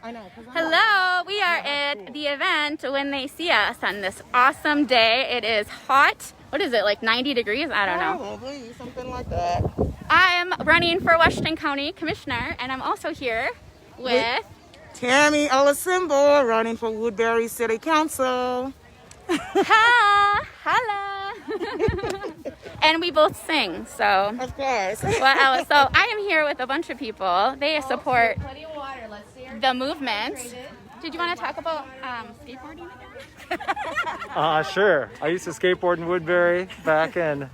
Hello, we are at the event When They See Us on this awesome day. It is hot. What is it, like 90 degrees? I don't know. Probably, something like that. I'm running for Washington County Commissioner, and I'm also here with Tammy Olasimbo, running for Woodbury City Council. Holla. And we both sing, so. Of course. What else? So I am here with a bunch of people. They support the movement. Did you want to talk about skateboarding again? Sure. I used to skateboard in Woodbury back in,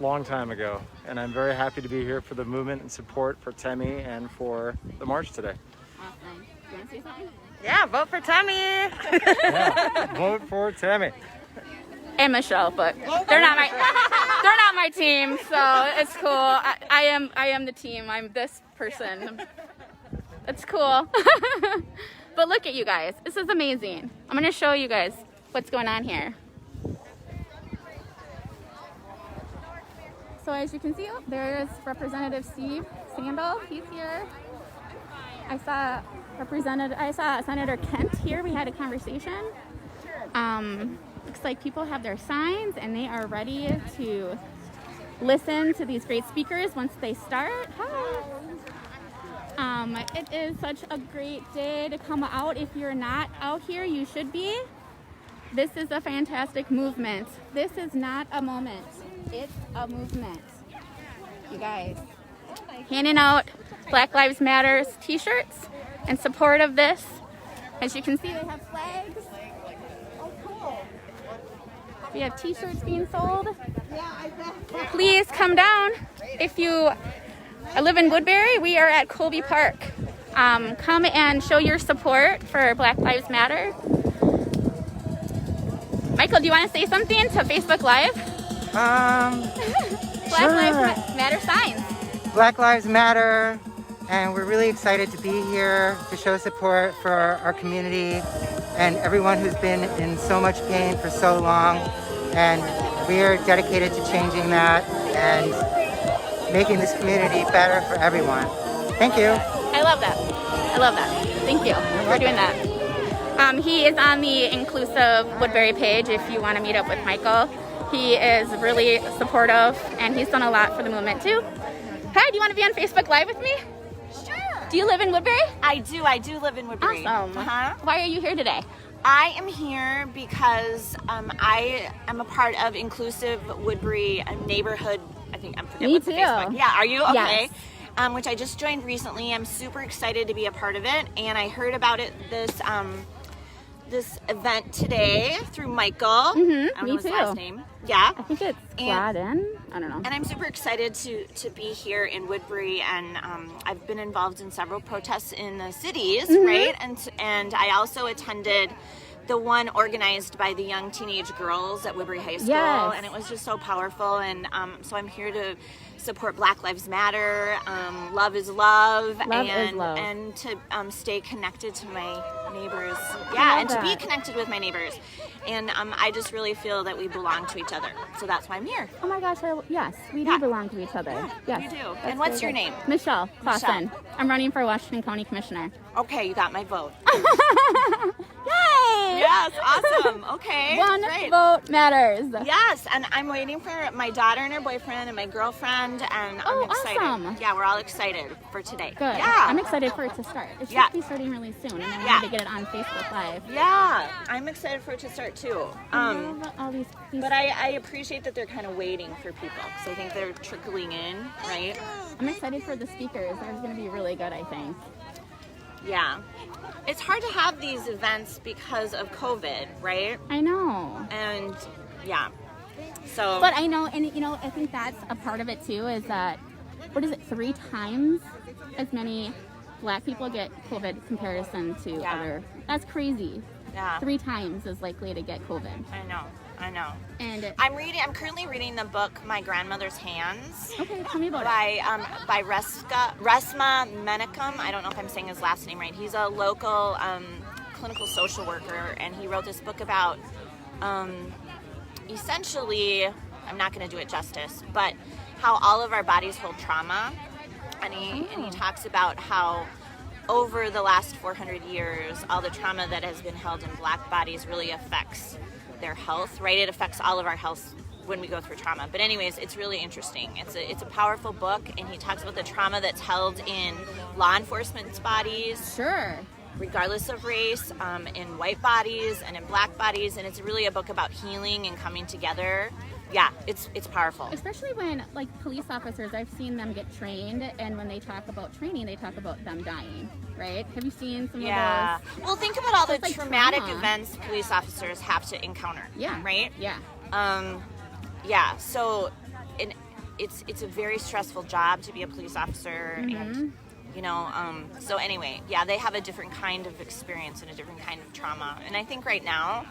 long time ago. And I'm very happy to be here for the movement and support for Temi and for the march today. Awesome. You want to say something? Yeah, vote for Tammy. Yeah, vote for Temi. And Michelle, but they're not my team, so it's cool. I am the team. I'm this person. It's cool. But look at you guys. This is amazing. I'm gonna show you guys what's going on here. So as you can see, there's Representative Steve Sandel. He's here. I saw Senator Kent here. We had a conversation. Looks like people have their signs and they are ready to listen to these great speakers once they start. Hi. It is such a great day to come out. If you're not out here, you should be. This is a fantastic movement. This is not a moment. It's a movement. You guys, handing out Black Lives Matter t-shirts in support of this. As you can see, they have flags. Oh, cool. We have t-shirts being sold. Please come down. If you live in Woodbury, we are at Colby Park. Come and show your support for Black Lives Matter. Michael, do you want to say something to Facebook Live? Black Sure. Lives Matter signs. Black Lives Matter, and we're really excited to be here to show support for our community and everyone who's been in so much pain for so long. And we are dedicated to changing that and making this community better for everyone. Thank you. I love that. Thank you for doing that. He is on the Inclusive Woodbury page if you want to meet up with Michael. He is really supportive, and he's done a lot for the movement too. Hi, do you want to be on Facebook Live with me? Sure. Do you live in Woodbury? I do live in Woodbury. Awesome. Why are you here today? I am here because I am a part of Inclusive Woodbury Neighborhood. I think I'm forgetting what's the too. Facebook. Yeah, are you? Okay. Yes. Which I just joined recently. I'm super excited to be a part of it, and I heard about it this event today through Michael. I don't know his last name. Yeah. I think it's Clasen. I don't know. And I'm super excited to be here in Woodbury, and I've been involved in several protests in the cities, right? And I also attended the one organized by the young teenage girls at Woodbury High School, and it was just so powerful. And so I'm here to support Black Lives Matter, love is love, and to stay connected to my neighbors. Yeah, and to be connected with my neighbors. And I just really feel that we belong to each other. So that's why I'm here. Oh my gosh, yes, we do belong to each other. Yeah, yes, you do. And what's your name? Michelle Clasen. I'm running for Washington County Commissioner. Okay, you got my vote. Yay! Yes, awesome. Okay. One great. vote matters. Yes, and I'm waiting for my daughter and her boyfriend and my girlfriend, and I'm excited. Awesome. Yeah, we're all excited for today. Good. Yeah. I'm excited for it to start. It should be starting really soon, and I wanted to get it on Facebook Live. Yeah, I'm excited for it to start too. All these but I appreciate that they're kind of waiting for people, because I think they're trickling in, right? I'm excited for the speakers. They're going to be really good, I think. Yeah. It's hard to have these events because of COVID, right? I know. And yeah. So. But I know, and I think that's a part of it too, is that, 3 times as many Black people get COVID comparison to other. That's crazy. Yeah. 3 times as likely to get COVID. I know. And I'm currently reading the book My Grandmother's Hands. Okay, tell me about it. By Resma Menachem. I don't know if I'm saying his last name right. He's a local clinical social worker, and he wrote this book about essentially, I'm not going to do it justice, but how all of our bodies hold trauma. And he talks about how over the last 400 years, all the trauma that has been held in Black bodies really affects their health, right? It affects all of our health when we go through trauma. But anyways, it's really interesting. It's a powerful book, and he talks about the trauma that's held in law enforcement's bodies. Sure. Regardless of race, in white bodies and in Black bodies, and it's really a book about healing and coming together. Yeah, it's powerful. Especially when, like, police officers, I've seen them get trained, and when they talk about training, they talk about them dying, right? Have you seen some of those? Well, think about all the Like traumatic trauma. events police officers have to encounter. Yeah. Right? Yeah. Yeah, so it's a very stressful job to be a police officer, and so anyway, yeah, they have a different kind of experience and a different kind of trauma. And I think right now,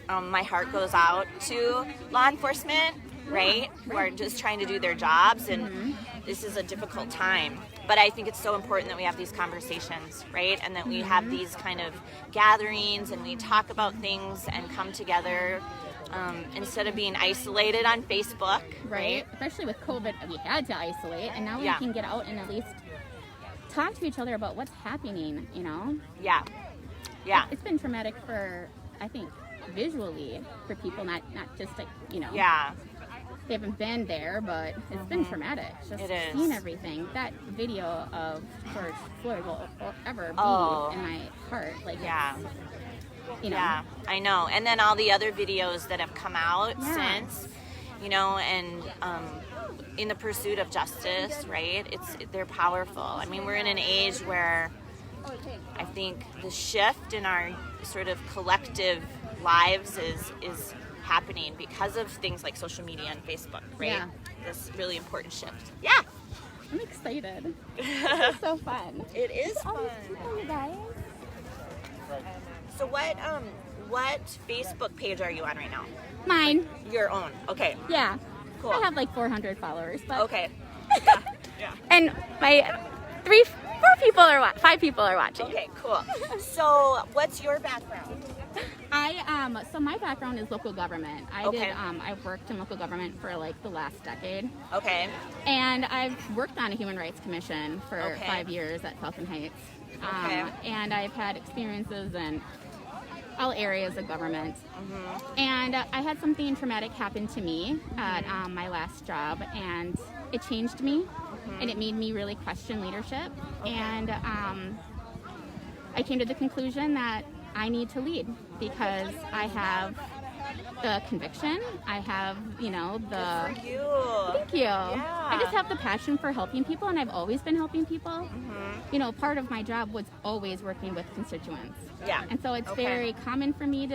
my heart goes out to law enforcement, right, who are just trying to do their jobs, and this is a difficult time. But I think it's so important that we have these conversations, right, and that we have these kind of gatherings, and we talk about things and come together. Instead of being isolated on Facebook, right? Especially with COVID, we had to isolate, and now we can get out and at least talk to each other about what's happening, you know? Yeah. It's been traumatic for, I think, visually for people, not just like, Yeah. they haven't been there, but it's been traumatic. Just It is. seeing everything. That video of George Floyd will forever be in my heart. Like, Yeah. Yeah, I know. And then all the other videos that have come out since, and in the pursuit of justice, right? They're powerful. I mean, we're in an age where I think the shift in our sort of collective lives is happening because of things like social media and Facebook, right? Yeah. This really important shift. Yeah. I'm excited. It's so fun. It is All fun. these people, you guys. So what Facebook page are you on right now? Mine. Your own. Okay. Yeah. Cool. I have like 400 followers, but Okay. and my 5 people are watching. Okay, cool. So what's your background? So my background is local government. Okay. I've worked in local government for like the last decade. Okay. And I've worked on a human rights commission for Okay. 5 years at Falcon Heights. Okay. And I've had experiences in all areas of government. And I had something traumatic happen to me at my last job, and it changed me, and it made me really question leadership. And I came to the conclusion that I need to lead because I have the conviction. I have, the... For you. Thank you. I just have the passion for helping people, and I've always been helping people. Part of my job was always working with constituents. Yeah. And so it's very common for me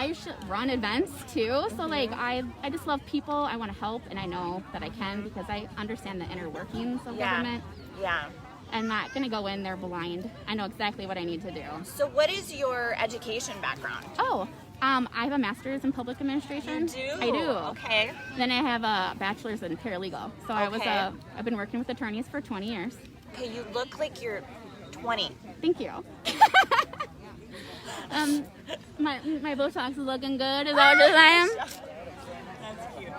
I used to run events too. So like I just love people. I want to help, and I know that I can because I understand the inner workings of government. Yeah. I'm not going to go in there blind. I know exactly what I need to do. So what is your education background? I have a master's in public administration. You do? I do. Okay. Then I have a bachelor's in paralegal. So Okay. I've been working with attorneys for 20 years. Okay, you look like you're 20. Thank you. My Botox is looking good. Is that what I am? That's cute.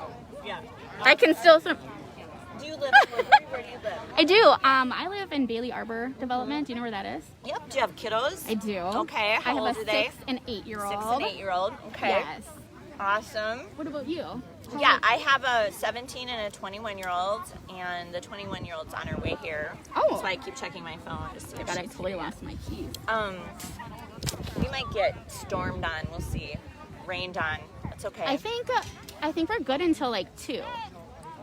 Yeah. I can still. Do you live in Woodbury? Where do you live? I do. I live in Bailey Arbor Development. Do you know where that is? Yep. Do you have kiddos? I do. Okay. How I have old a are they? 6 and 8-year-old. 6 and 8-year-old. Okay. Yes. Awesome. What about you? Yeah, I have a 17 and a 21-year-old, and the 21-year-old's on her way here. Oh. That's why I keep checking my phone to see I if God, I she's totally here. lost my keys. We might get stormed on. We'll see. Rained on. That's okay. I think we're good until like 2.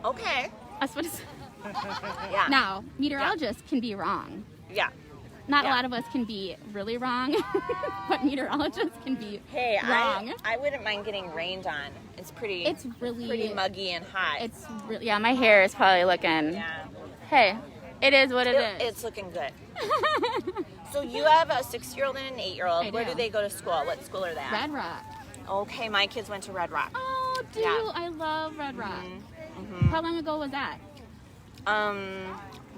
Okay. That's what it's. Yeah. Now, meteorologists can be wrong. Yeah. Not a Yeah. lot of us can be really wrong, but meteorologists can be Hey, wrong. I wouldn't mind getting rained on. It's pretty. It's really pretty muggy and hot. It's really, yeah. My hair is probably looking. Yeah. Hey, it is what it is. It's looking good. So you have a 6-year-old and an 8-year-old. I Where do. do they go to school? What school are they at? Red Rock. Okay, my kids went to Red Rock. Oh, dude, Yeah. I love Red Rock. Mm-hmm. How long ago was that?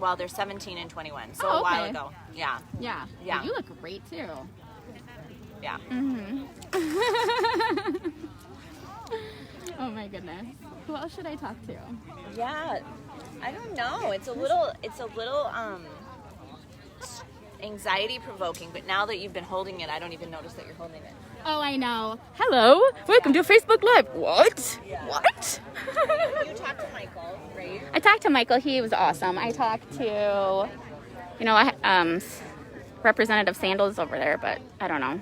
Well, they're 17 and 21, so Oh, a while okay. ago. Yeah. Yeah. Yeah. You look great too. Yeah. Oh my goodness. Who else should I talk to? Yeah. I don't know. It's a little anxiety provoking, but now that you've been holding it, I don't even notice that you're holding it. Oh, I know. Hello, welcome to Facebook Live. What? What? You talked to Michael, right? I talked to Michael. He was awesome. I talked to, Representative Sandals over there, but I don't know.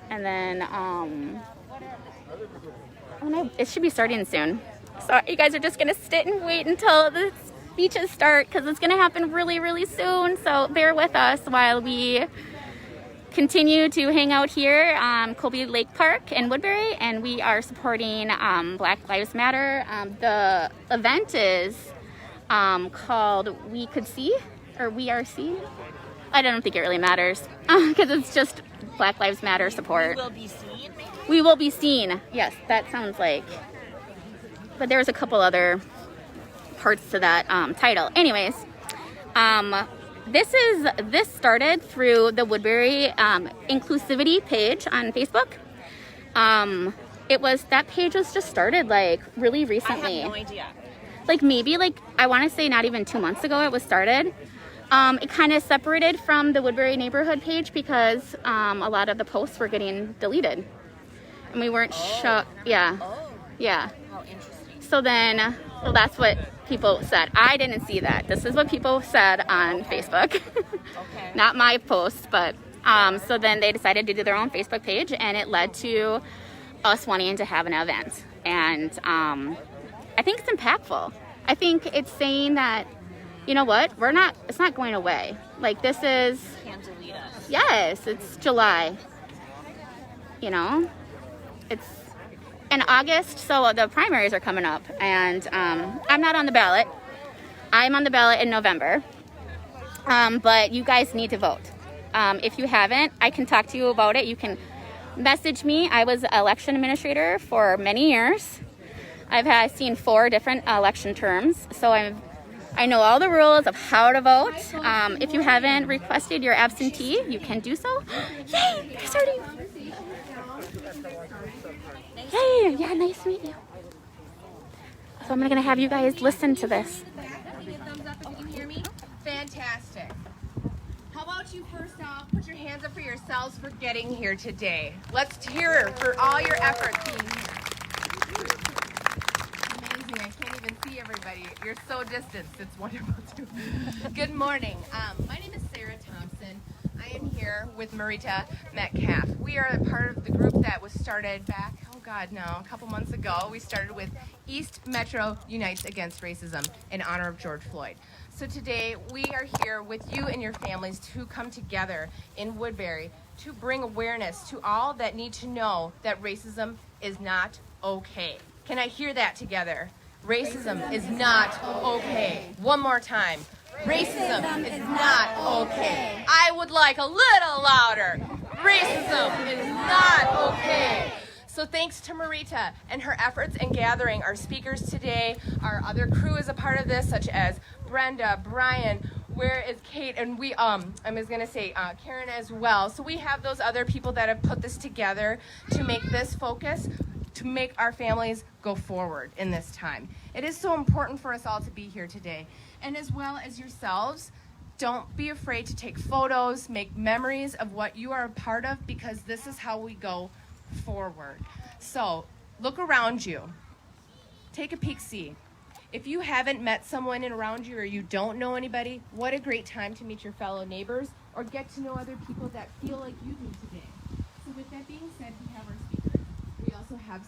And then, it should be starting soon. So you guys are just gonna sit and wait until the speeches start because it's gonna happen really, really soon. So bear with us while we continue to hang out here, Colby Lake Park in Woodbury, and we are supporting Black Lives Matter. The event is called We Could See, or We Are See. I don't think it really matters because it's just Black Lives Matter support. We will be seen, maybe? We will be seen. Yes, that sounds like. But there's a couple other parts to that title. Anyways, this started through the Woodbury inclusivity page on Facebook. That page was just started like really recently. I have no idea. Like maybe I want to say not even 2 months ago it was started. It kind of separated from the Woodbury neighborhood page because a lot of the posts were getting deleted, and we weren't sure. Yeah, yeah. How interesting. So then, well, that's what people said. I didn't see that. This is what people said on Facebook. Okay. Not my posts, but so then they decided to do their own Facebook page, and it led to us wanting to have an event. And I think it's impactful. I think it's saying that, you know what, it's not going away. Like this is, Can't delete us. yes, it's July. It's in August, so the primaries are coming up, and I'm not on the ballot. I'm on the ballot in November, but you guys need to vote. If you haven't, I can talk to you about it. You can message me. I was election administrator for many years. I've seen 4 different election terms, so I know all the rules of how to vote. If you haven't requested your absentee, you can do so. Yay, they're starting. Hey, yeah, nice to meet you. So I'm gonna have you guys listen to this. Give me a thumbs up if you can hear me. Fantastic. How about you first off, put your hands up for yourselves for getting here today. Let's hear for all your efforts being here. Amazing, I can't even see everybody. You're so distanced, it's wonderful too. Good morning, my name is Sarah Thompson. I am here with Marita Metcalf. We are a part of the group that was started back, a couple months ago. We started with East Metro Unites Against Racism in honor of George Floyd. So today we are here with you and your families to come together in Woodbury to bring awareness to all that need to know that racism is not okay. Can I hear that together? Racism is not okay. One more time. Racism is not okay. I would like a little louder. Racism is not okay. So thanks to Marita and her efforts in gathering our speakers today. Our other crew is a part of this, such as Brenda, Brian, where is Kate, and I was gonna say Karen as well. So we have those other people that have put this together to make this focus, to make our families go forward in this time. It is so important for us all to be here today. And as well as yourselves, don't be afraid to take photos, make memories of what you are a part of, because this is how we go forward. So look around you. Take a peek, see. If you haven't met someone around you or you don't know anybody, what a great time to meet your fellow neighbors or get to know other people that feel like you do today. So with that being said, we have our speakers. We also have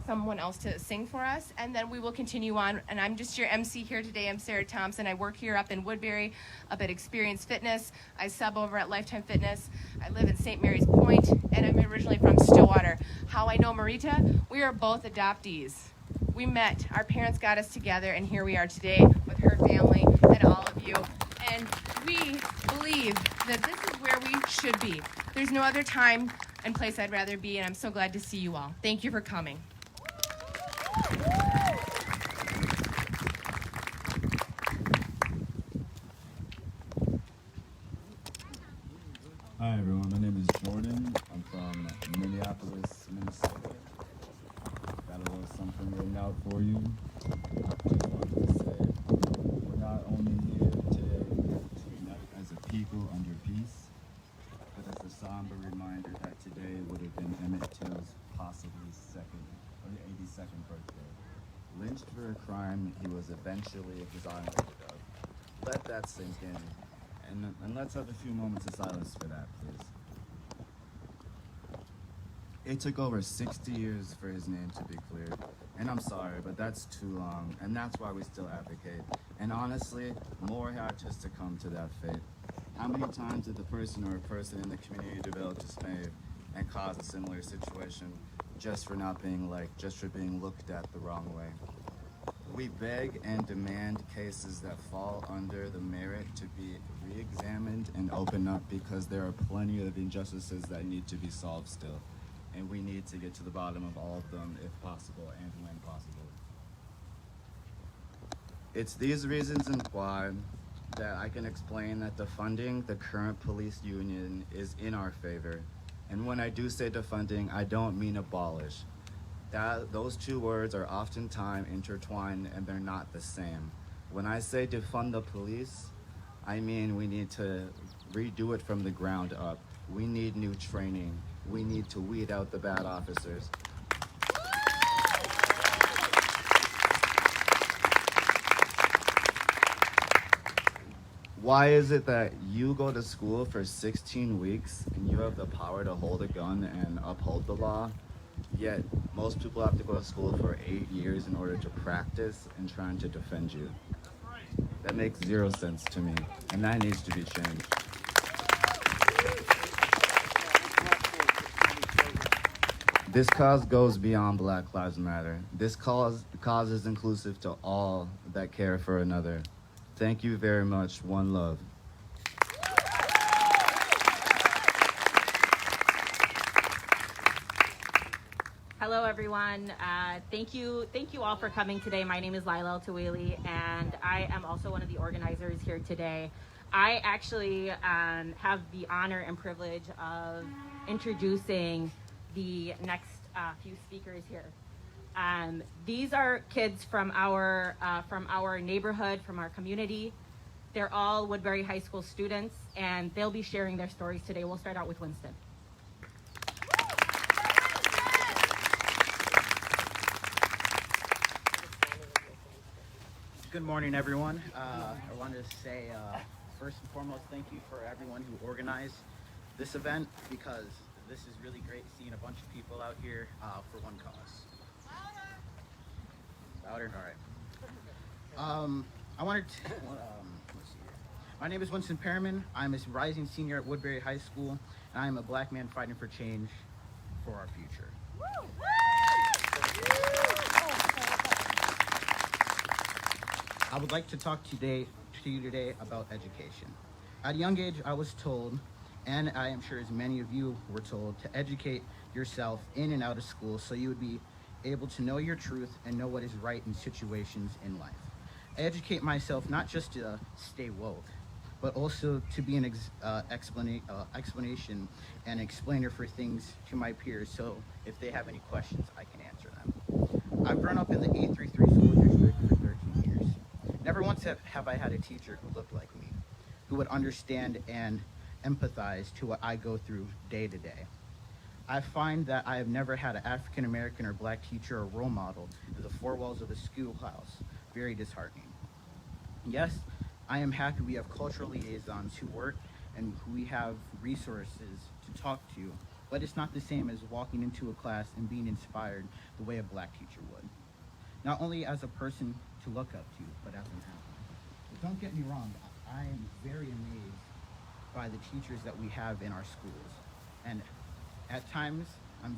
someone else to sing for us, and then we will continue on. And I'm just your MC here today. I'm Sarah Thompson. I work here up in Woodbury, up at Experience Fitness. I sub over at Lifetime Fitness. I live in St. Mary's Point, and I'm originally from Stillwater. How I know Marita? We are both adoptees. We met, our parents got us together, and here we are today with her family and all of you. And we believe that this is where we should be. There's no other time and place I'd rather be, and I'm so glad to see you all. Thank you for coming. Hi everyone, my name is Jordan. I'm from Minneapolis, Minnesota. Got a little something written out for you. Just wanted to say, we're not only here today to unite as a people under somber reminder that today would have been Emmett Till's possibly 82nd birthday. Lynched for a crime he was eventually exonerated of. Let that sink in, and let's have a few moments of silence for that, please. It took over 60 years for his name to be cleared, and I'm sorry, but that's too long, and that's why we still advocate. And honestly, more had just to come to that fate. How many times did the person or a person in the community develop dismay and cause a similar situation just for being looked at the wrong way? We beg and demand cases that fall under the merit to be re-examined and opened up because there are plenty of injustices that need to be solved still. And we need to get to the bottom of all of them if possible and when possible. It's these reasons and why that I can explain that defunding the current police union is in our favor. And when I do say defunding, I don't mean abolish. Those two words are oftentimes intertwined and they're not the same. When I say defund the police, I mean we need to redo it from the ground up. We need new training. We need to weed out the bad officers. Why is it that you go to school for 16 weeks and you have the power to hold a gun and uphold the law, yet most people have to go to school for 8 years in order to practice and trying to defend you? That makes zero sense to me, and that needs to be changed. This cause goes beyond Black Lives Matter. This cause is inclusive to all that care for another. Thank you very much. One love. Hello, everyone. Thank you all for coming today. My name is Lila Tawili, and I am also one of the organizers here today. I actually have the honor and privilege of introducing the next few speakers here. These are kids from our neighborhood, from our community. They're all Woodbury High School students, and they'll be sharing their stories today. We'll start out with Winston. Good morning, everyone. I wanted to say, first and foremost, thank you for everyone who organized this event, because this is really great seeing a bunch of people out here for one cause. Louder? All right. I wanted to, let's see here. My name is Winston Perriman. I'm a rising senior at Woodbury High School, and I am a Black man fighting for change for our future. I would like to talk to you today about education. At a young age, I was told, and I am sure as many of you were told, to educate yourself in and out of school so you would be able to know your truth and know what is right in situations in life. I educate myself not just to stay woke, but also to be an explanation and explainer for things to my peers, so if they have any questions, I can answer them. I've grown up in the 833 school district for 13 years. Never once have I had a teacher who looked like me, who would understand and empathize to what I go through day to day. I find that I have never had an African American or Black teacher or role model in the four walls of the schoolhouse. Very disheartening. Yes, I am happy we have cultural liaisons who work and who we have resources to talk to, but it's not the same as walking into a class and being inspired the way a Black teacher would. Not only as a person to look up to, but as an ally. But don't get me wrong, I am very amazed by the teachers that we have in our schools. And at times, I'm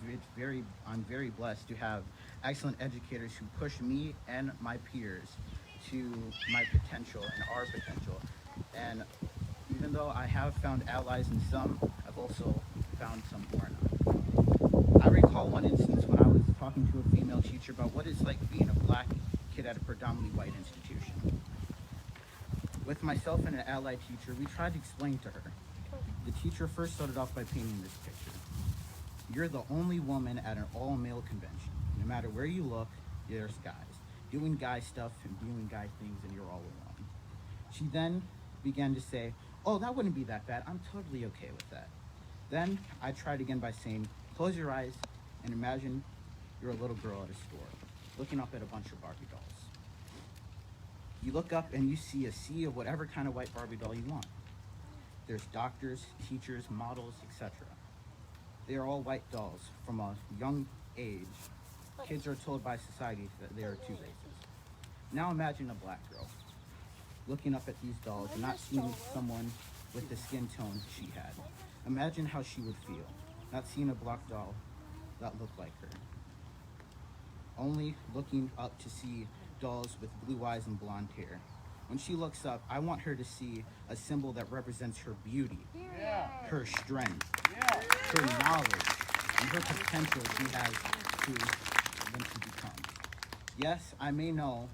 very blessed to have excellent educators who push me and my peers to my potential and our potential. And even though I have found allies in some, I've also found some who are not. I recall one instance when I was talking to a female teacher about what it's like being a Black kid at a predominantly white institution. With myself and an allied teacher, we tried to explain to her. The teacher first started off by painting this picture. You're the only woman at an all-male convention. No matter where you look, there's guys doing guy stuff and doing guy things, and you're all alone. She then began to say, oh, that wouldn't be that bad. I'm totally okay with that. Then I tried again by saying, close your eyes and imagine you're a little girl at a store, looking up at a bunch of Barbie dolls. You look up and you see a sea of whatever kind of white Barbie doll you want. There's doctors, teachers, models, etc. They are all white dolls. From a young age, kids are told by society that there are two races. Now imagine a black girl looking up at these dolls and not seeing someone with the skin tone she had. Imagine how she would feel, not seeing a black doll that looked like her. Only looking up to see dolls with blue eyes and blonde hair. When she looks up, I want her to see a symbol that represents her beauty, her strength, her knowledge, and her potential she has to become. Yes, I may know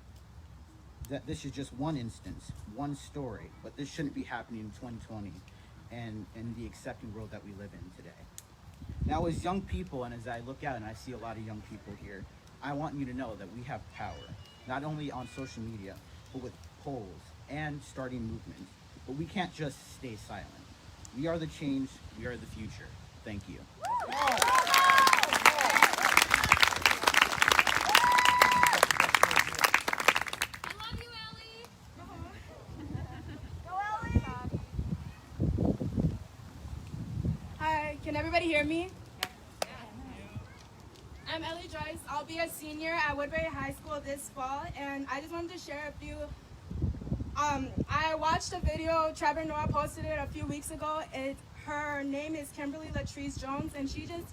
that this is just one instance, one story, but this shouldn't be happening in 2020 and in the accepting world that we live in today. Now, as young people, and as I look out and I see a lot of young people here, I want you to know that we have power, not only on social media, but with polls and starting movements. But we can't just stay silent. We are the change, we are the future. Thank you. Hi, can everybody hear me? I'm Ellie Joyce. I'll be a senior at Woodbury High School this fall, and I just wanted to share a few. I watched a video, Trevor Noah posted it a few weeks ago. Her name is Kimberly Latrice Jones, and she just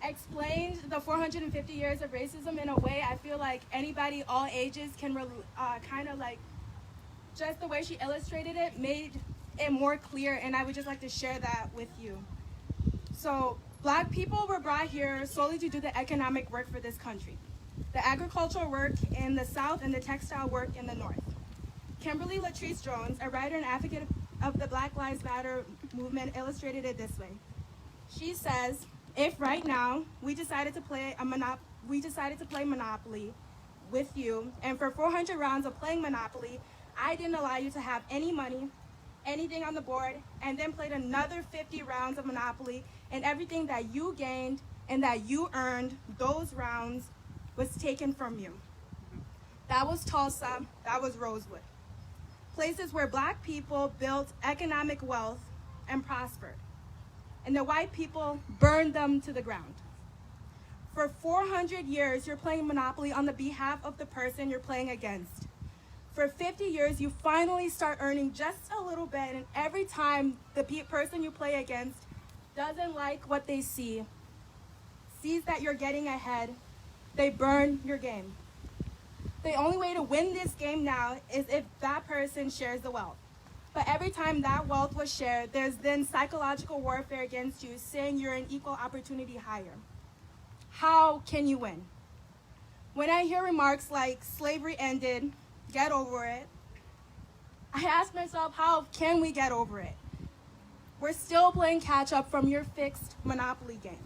explained the 450 years of racism in a way I feel like anybody, all ages, can kind of like, just the way she illustrated it made it more clear, and I would just like to share that with you. So, Black people were brought here solely to do the economic work for this country, the agricultural work in the South and the textile work in the North. Kimberly Latrice Jones, a writer and advocate of the Black Lives Matter movement, illustrated it this way. She says, if right now we decided to play Monopoly with you, and for 400 rounds of playing Monopoly, I didn't allow you to have any money, anything on the board, and then played another 50 rounds of Monopoly, and everything that you gained and that you earned, those rounds, was taken from you. That was Tulsa, that was Rosewood. Places where Black people built economic wealth and prospered, and the white people burned them to the ground. For 400 years, you're playing Monopoly on the behalf of the person you're playing against. For 50 years, you finally start earning just a little bit, and every time the person you play against doesn't like what they see, sees that you're getting ahead, they burn your game. The only way to win this game now is if that person shares the wealth. But every time that wealth was shared, there's then psychological warfare against you, saying you're an equal opportunity hire. How can you win? When I hear remarks like slavery ended, get over it, I ask myself, how can we get over it? We're still playing catch up from your fixed Monopoly game.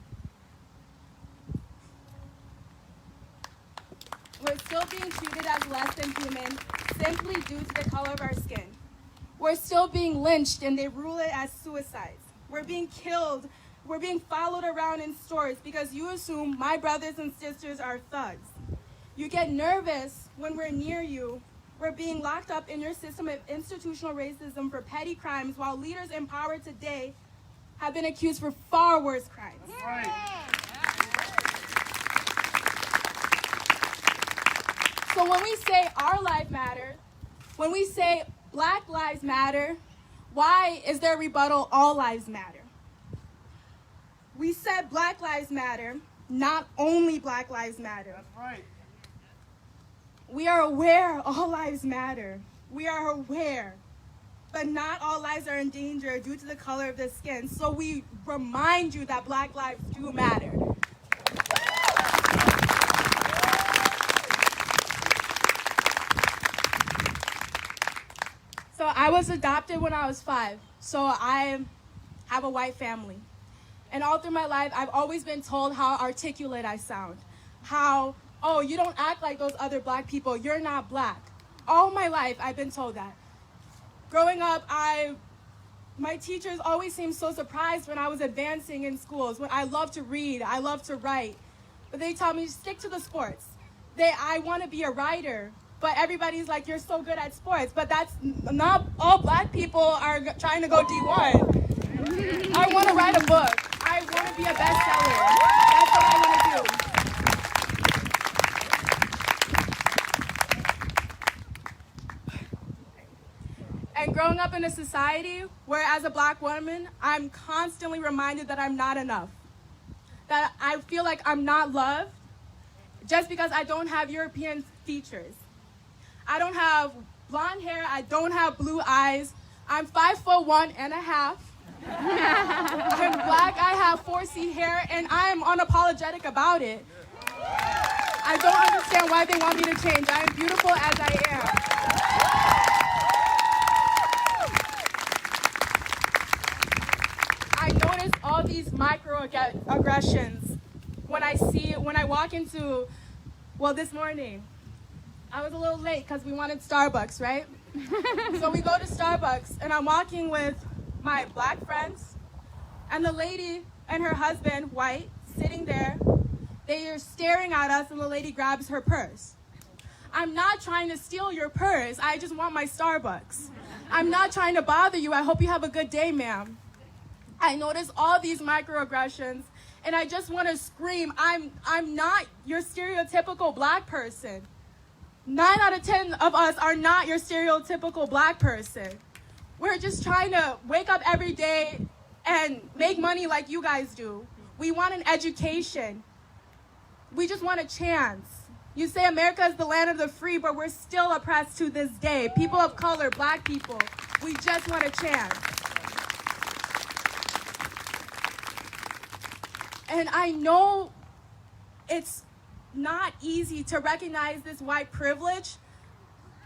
We're still being treated as less than human simply due to the color of our skin. We're still being lynched and they rule it as suicides. We're being killed. We're being followed around in stores because you assume my brothers and sisters are thugs. You get nervous when we're near you. We're being locked up in your system of institutional racism for petty crimes, while leaders in power today have been accused for far worse crimes. So when we say our life matters, when we say Black lives matter, why is there a rebuttal all lives matter? We said Black lives matter, not only Black lives matter. That's right. We are aware all lives matter. We are aware, but not all lives are in danger due to the color of the skin. So we remind you that Black lives do matter. So I was adopted when I was 5. So I have a white family. And all through my life, I've always been told how articulate I sound. How, oh, you don't act like those other Black people. You're not Black. All my life, I've been told that. Growing up, I My teachers always seemed so surprised when I was advancing in schools, when I love to read, I love to write. But they taught me to stick to the sports. I want to be a writer, but everybody's like, you're so good at sports. But that's not all black people are trying to go D1. I want to write a book. I want to be a bestseller. That's what I want to do. And growing up in a society where, as a black woman, I'm constantly reminded that I'm not enough. That I feel like I'm not loved just because I don't have European features. I don't have blonde hair. I don't have blue eyes. I'm 5'1.5". I'm black. I have 4C hair, and I am unapologetic about it. I don't understand why they want me to change. I am beautiful as I am. I notice all these microaggressions when I walk into, well, this morning, I was a little late because we wanted Starbucks, right? So we go to Starbucks, and I'm walking with my black friends, and the lady and her husband, white, sitting there. They are staring at us, and the lady grabs her purse. I'm not trying to steal your purse. I just want my Starbucks. I'm not trying to bother you. I hope you have a good day, ma'am. I notice all these microaggressions, and I just want to scream, I'm not your stereotypical black person. 9 out of 10 of us are not your stereotypical black person. We're just trying to wake up every day and make money like you guys do. We want an education. We just want a chance. You say America is the land of the free, but we're still oppressed to this day. People of color, black people, we just want a chance. And I know it's not easy to recognize this white privilege,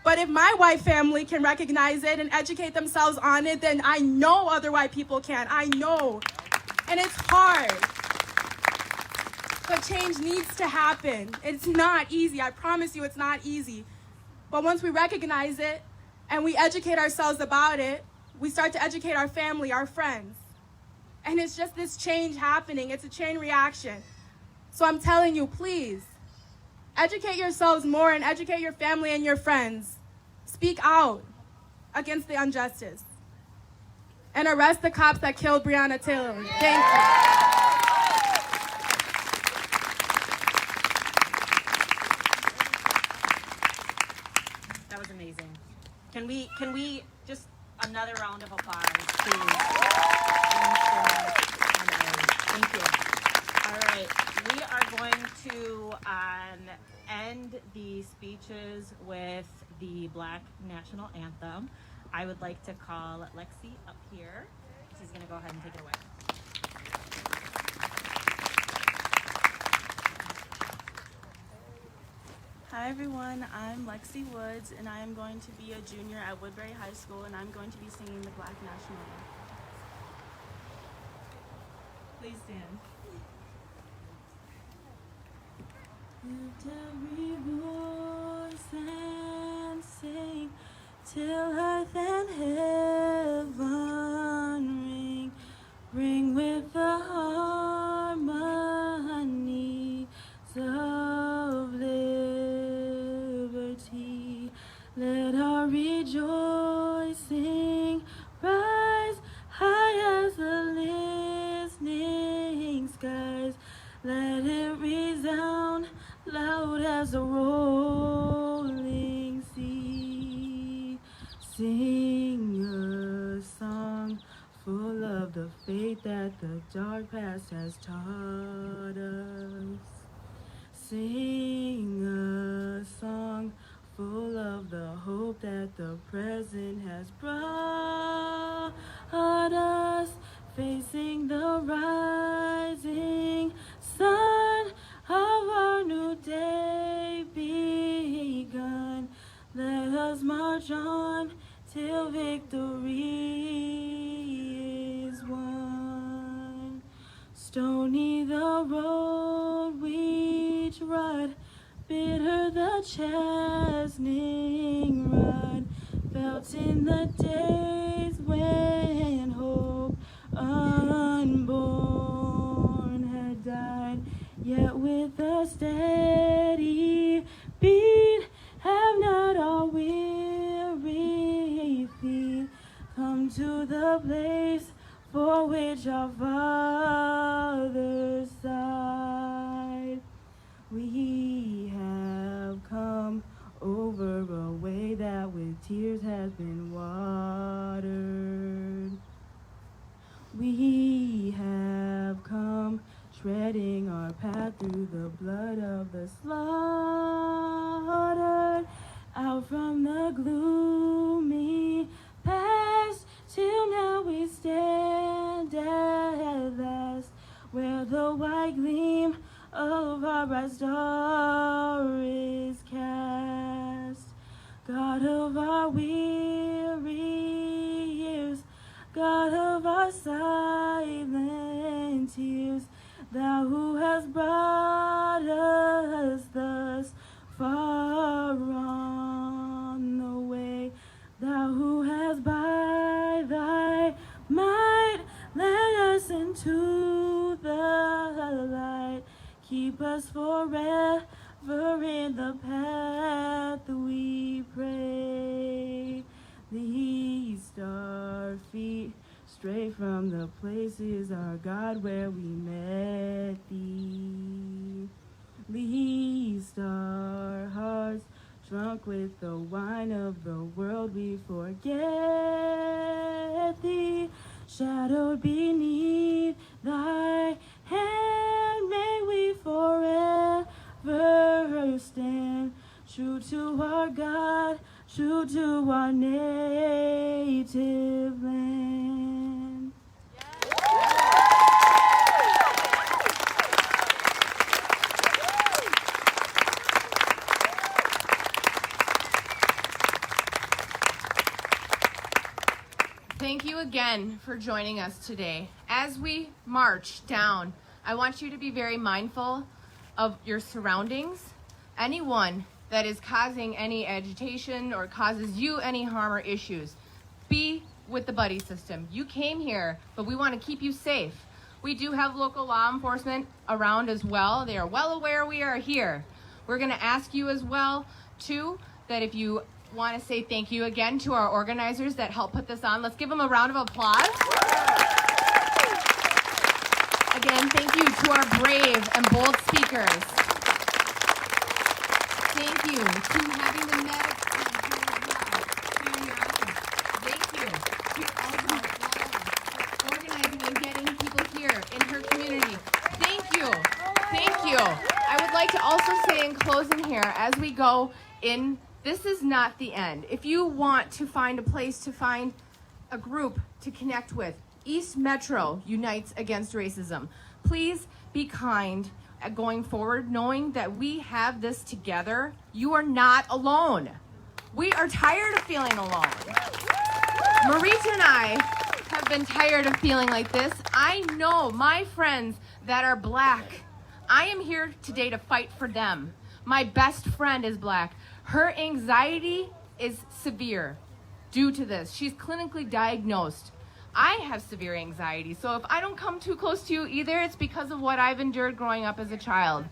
but if my white family can recognize it and educate themselves on it, then I know other white people can. I know. And it's hard. But change needs to happen. It's not easy. I promise you it's not easy. But once we recognize it and we educate ourselves about it, we start to educate our family, our friends. And it's just this change happening. It's a chain reaction. So I'm telling you, please, educate yourselves more and educate your family and your friends. Speak out against the injustice. And arrest the cops that killed Breonna Taylor. Thank you. That was amazing. Can we just another round of applause, please? Thank you. All right, we are going to end the speeches with the Black National Anthem. I would like to call Lexi up here. She's going to go ahead and take it away. Hi everyone, I'm Lexi Woods, and I am going to be a junior at Woodbury High School, and I'm going to be singing the Black National Anthem. Please stand. Lift every voice and sing till earth and heaven ring with the harmonies of liberty. Let our rejoicing rise high as the listening skies. Let it resound loud as the rolling sea. Sing a song full of the faith that the dark past has taught us. Sing a song full of the hope that the present has brought us. Facing the rising sun of our new day begun. Let us march on till victory is won. Stony the road we trod, bitter the chastening rod, felt in the days when hope steady beat, have not all weary feet come to the place for which our fathers sighed. We have come over a way that with tears has been watered. We have come treading our path through the blood of the slaughtered, out from the gloomy past, till now we stand at last, where the white gleam of our bright star is cast. God of our weary years, God of our silent tears, thou who hast brought us thus far on the way, thou who hast by thy might led us into the light, keep us forever in the path we pray. Lead our feet straight from the places, our God, where we met thee. Lead our hearts drunk with the wine of the world, we forget thee. Shadowed beneath thy hand, may we forever stand, true to our God, true to our native land. Thank you again for joining us today. As we march down, I want you to be very mindful of your surroundings. Anyone that is causing any agitation or causes you any harm or issues, be with the buddy system. You came here, but we want to keep you safe. We do have local law enforcement around as well. They are well aware we are here. We're going to ask you as well, too, that if you want to say thank you again to our organizers that helped put this on. Let's give them a round of applause. Again, thank you to our brave and bold speakers. Thank you to having the medics here in your office. Thank you to Alma for organizing and getting people here in her community. Thank you. Thank you. I would like to also say in closing here, as we go in, this is not the end. If you want to find a place to find a group to connect with, East Metro Unites Against Racism. Please be kind going forward, knowing that we have this together. You are not alone. We are tired of feeling alone. Marita and I have been tired of feeling like this. I know my friends that are Black. I am here today to fight for them. My best friend is Black. Her anxiety is severe due to this. She's clinically diagnosed. I have severe anxiety, so if I don't come too close to you either, it's because of what I've endured growing up as a child.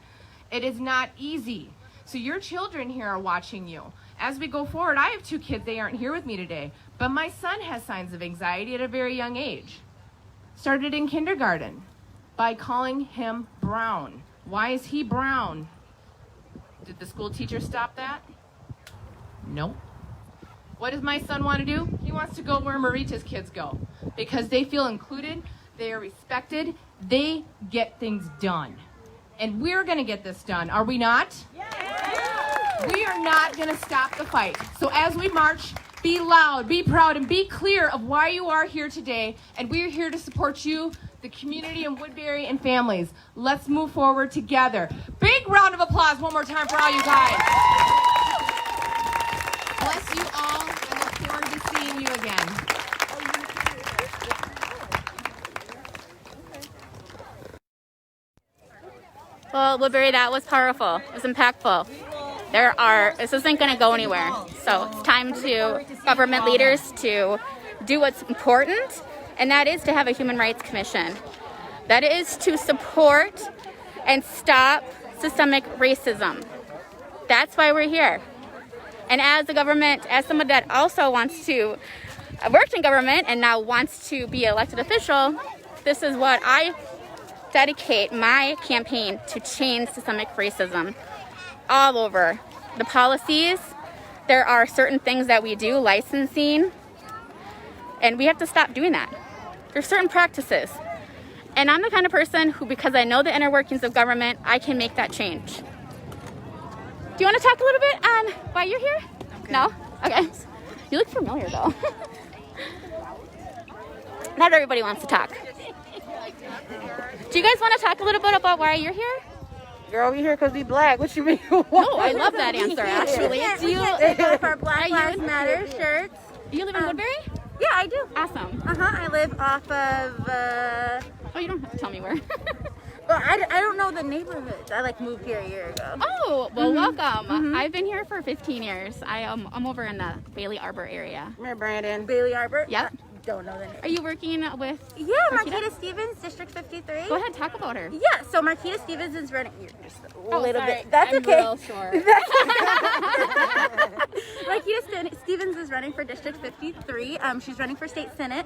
It is not easy. So your children here are watching you. As we go forward, I have 2 kids. They aren't here with me today, but my son has signs of anxiety at a very young age. Started in kindergarten by calling him brown. Why is he brown? Did the school teacher stop that? No. What does my son want to do? He wants to go where Marita's kids go because they feel included, they are respected, they get things done. And we're going to get this done, are we not? Yeah. We are not going to stop the fight. So as we march, be loud, be proud, and be clear of why you are here today. And we are here to support you, the community in Woodbury, and families. Let's move forward together. Big round of applause one more time for all you guys. Bless you all. I look forward to seeing you again. Well, Woodbury, that was powerful. It was impactful. This isn't going to go anywhere. So it's time to government leaders to do what's important, and that is to have a human rights commission. That is to support and stop systemic racism. That's why we're here. And as a government, as someone that also wants to worked in government and now wants to be an elected official, this is what I dedicate my campaign to: change systemic racism all over. The policies, there are certain things that we do, licensing, and we have to stop doing that. There's certain practices. And I'm the kind of person who, because I know the inner workings of government, I can make that change. Do you want to talk a little bit on why you're here? Okay. No? Okay. You look familiar though. Not everybody wants to talk. Do you guys want to talk a little bit about why you're here? Girl, we here because we black. What you mean? No, I love that answer, actually. Do you live for Black Lives Matter shirts? Do you live in Woodbury? Yeah, I do. Awesome. I live off of... Oh, you don't have to tell me where. Well, I don't know the neighborhoods. I moved here a year ago. Oh, well, welcome. I've been here for 15 years. I'm over in the Bailey Arbor area. Come here, Brandon. Bailey Arbor? Yep. Don't know the name. Are you working with? Yeah, Marquita Stevens, District 53. Go ahead, talk about her. Yeah, so Marquita Stevens is running. You're just a little sorry. bit. That's I'm okay. real short. Marquita Stevens is running for District 53. She's running for state senate.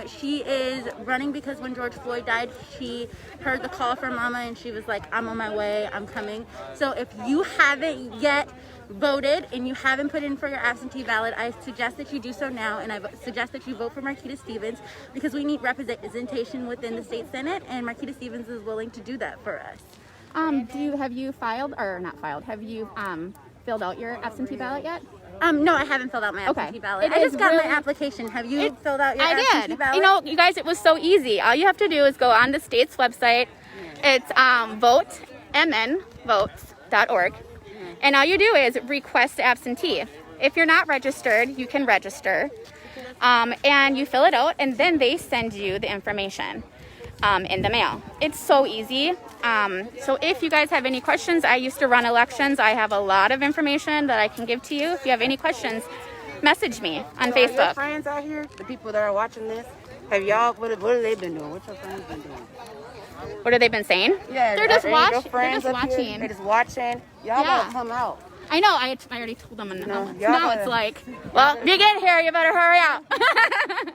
She is running because when George Floyd died, she heard the call from Mama and she was like, "I'm on my way. I'm coming." So if you haven't yet voted and you haven't put in for your absentee ballot, I suggest that you do so now, and I suggest that you vote for Marquita Stevens because we need representation within the state senate, and Marquita Stevens is willing to do that for us. Have you filed or not filed? Have you filled out your absentee ballot yet? No, I haven't filled out my absentee ballot. I just got my application. Have you filled out your absentee ballot? You know, you guys, it was so easy. All you have to do is go on the state's website. It's votes.org. And all you do is request absentee. If you're not registered, you can register. And you fill it out, and then they send you the information in the mail. It's so easy. So if you guys have any questions, I used to run elections. I have a lot of information that I can give to you. If you have any questions, message me on Facebook. Your friends out here, the people that are watching this, have y'all, what have they been doing? What your friends been doing? What have they been saying? Yeah, they're just watching. They're just watching. Y'all gotta come out. I know. I already told them. Now gotta, it's like, well, if you get here, you better hurry up.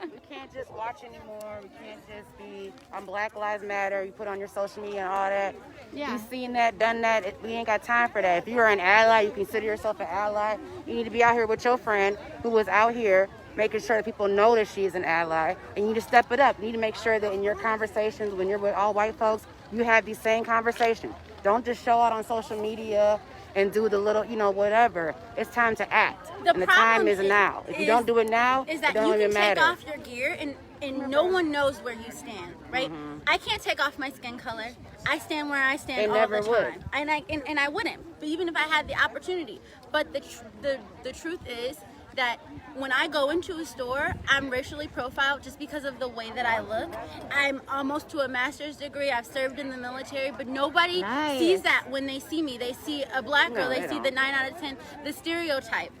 We can't just watch anymore. We can't just be on Black Lives Matter. You put on your social media and all that. Yeah. You've seen that, done that. We ain't got time for that. If you're an ally, you consider yourself an ally. You need to be out here with your friend who was out here making sure that people know that she's an ally, and you need to step it up. You need to make sure that in your conversations, when you're with all white folks, you have these same conversations. Don't just show out on social media and do the little, whatever. It's time to act, and the time is now. If you don't do it now, is that it don't you even can matter. take off your gear and no one knows where you stand, right? I can't take off my skin color. I stand where I stand all the time, and I wouldn't, but even if I had the opportunity. But the truth is that when I go into a store, I'm racially profiled just because of the way that I look. I'm almost to a master's degree. I've served in the military, but nobody sees that when they see me. They see a black girl. They see the 9 out of 10, the stereotype,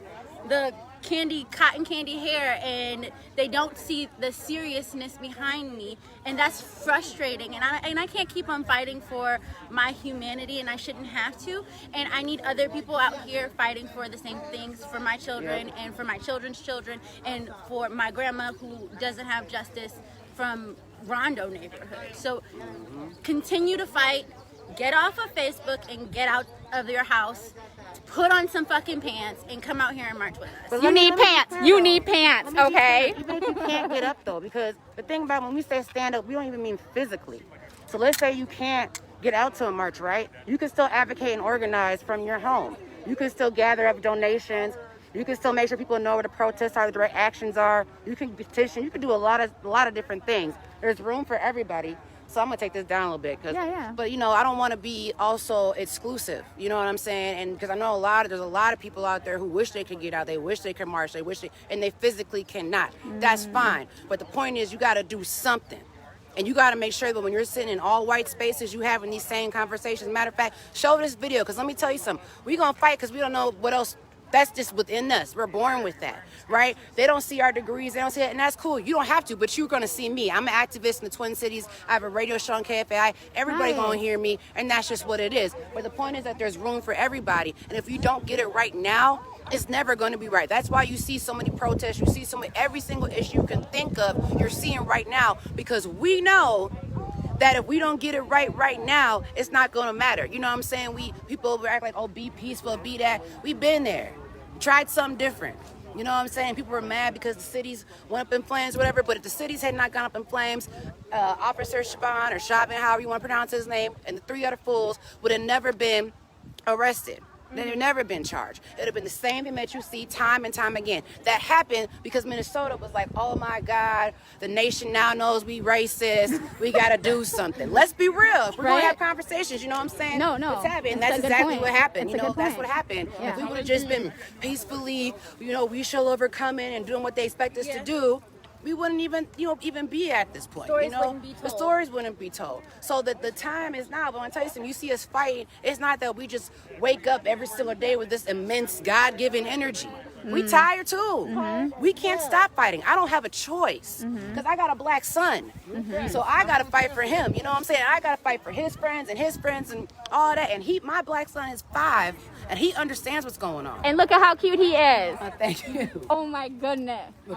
the cotton candy hair, and they don't see the seriousness behind me, and that's frustrating. And I can't keep on fighting for my humanity, and I shouldn't have to. And I need other people out here fighting for the same things for my children and for my children's children and for my grandma who doesn't have justice from Rondo neighborhood. So continue to fight. Get off of Facebook and get out of your house. Put on some fucking pants and come out here and march with us. You need pants. You need pants, okay? Even if you can't get up though, because the thing about when we say stand up, we don't even mean physically. So let's say you can't get out to a march, right? You can still advocate and organize from your home. You can still gather up donations. You can still make sure people know where the protests are, the direct actions are. You can petition. You can do a lot of different things. There's room for everybody. So I'm gonna take this down a little bit, but I don't want to be also exclusive. You know what I'm saying? And because I know there's a lot of people out there who wish they could get out, they wish they could march, and they physically cannot. That's fine. But the point is, you got to do something, and you got to make sure that when you're sitting in all white spaces, you having these same conversations. Matter of fact, show this video, because let me tell you something. We gonna fight because we don't know what else That's just within us. We're born with that, right? They don't see our degrees. They don't see it, and that's cool. You don't have to, but you're going to see me. I'm an activist in the Twin Cities. I have a radio show on KFAI. Everybody going to hear me, and that's just what it is. But the point is that there's room for everybody, and if you don't get it right now, it's never going to be right. That's why you see so many protests. You see every single issue you can think of, you're seeing right now, because we know that if we don't get it right now, it's not going to matter. You know what I'm saying? People act like, oh, be peaceful, be that. We've been there. Tried something different. You know what I'm saying? People were mad because the cities went up in flames, whatever, but if the cities had not gone up in flames, Officer Shaban or Shabin, however you want to pronounce his name, and the 3 other fools would have never been arrested. They'd have never been charged. It would have been the same thing that you see time and time again. That happened because Minnesota was like, oh my God, the nation now knows we racist. We got to do something. Let's be real. If we're going to have conversations, you know what I'm saying? No. It's happening. That's exactly what happened. That's what happened. Yeah. If we would have just been peacefully, we shall overcome it and doing what they expect us to do, we wouldn't even be at this point. The stories wouldn't be told. So that the time is now. But when I tell you something, you see us fighting, it's not that we just wake up every single day with this immense God-given energy. We tired too. We can't stop fighting. I don't have a choice because I got a black son. So I got to fight for him. You know what I'm saying? I got to fight for his friends and all that. And my black son is 5 and he understands what's going on. And look at how cute he is. Thank you. Oh my goodness. He's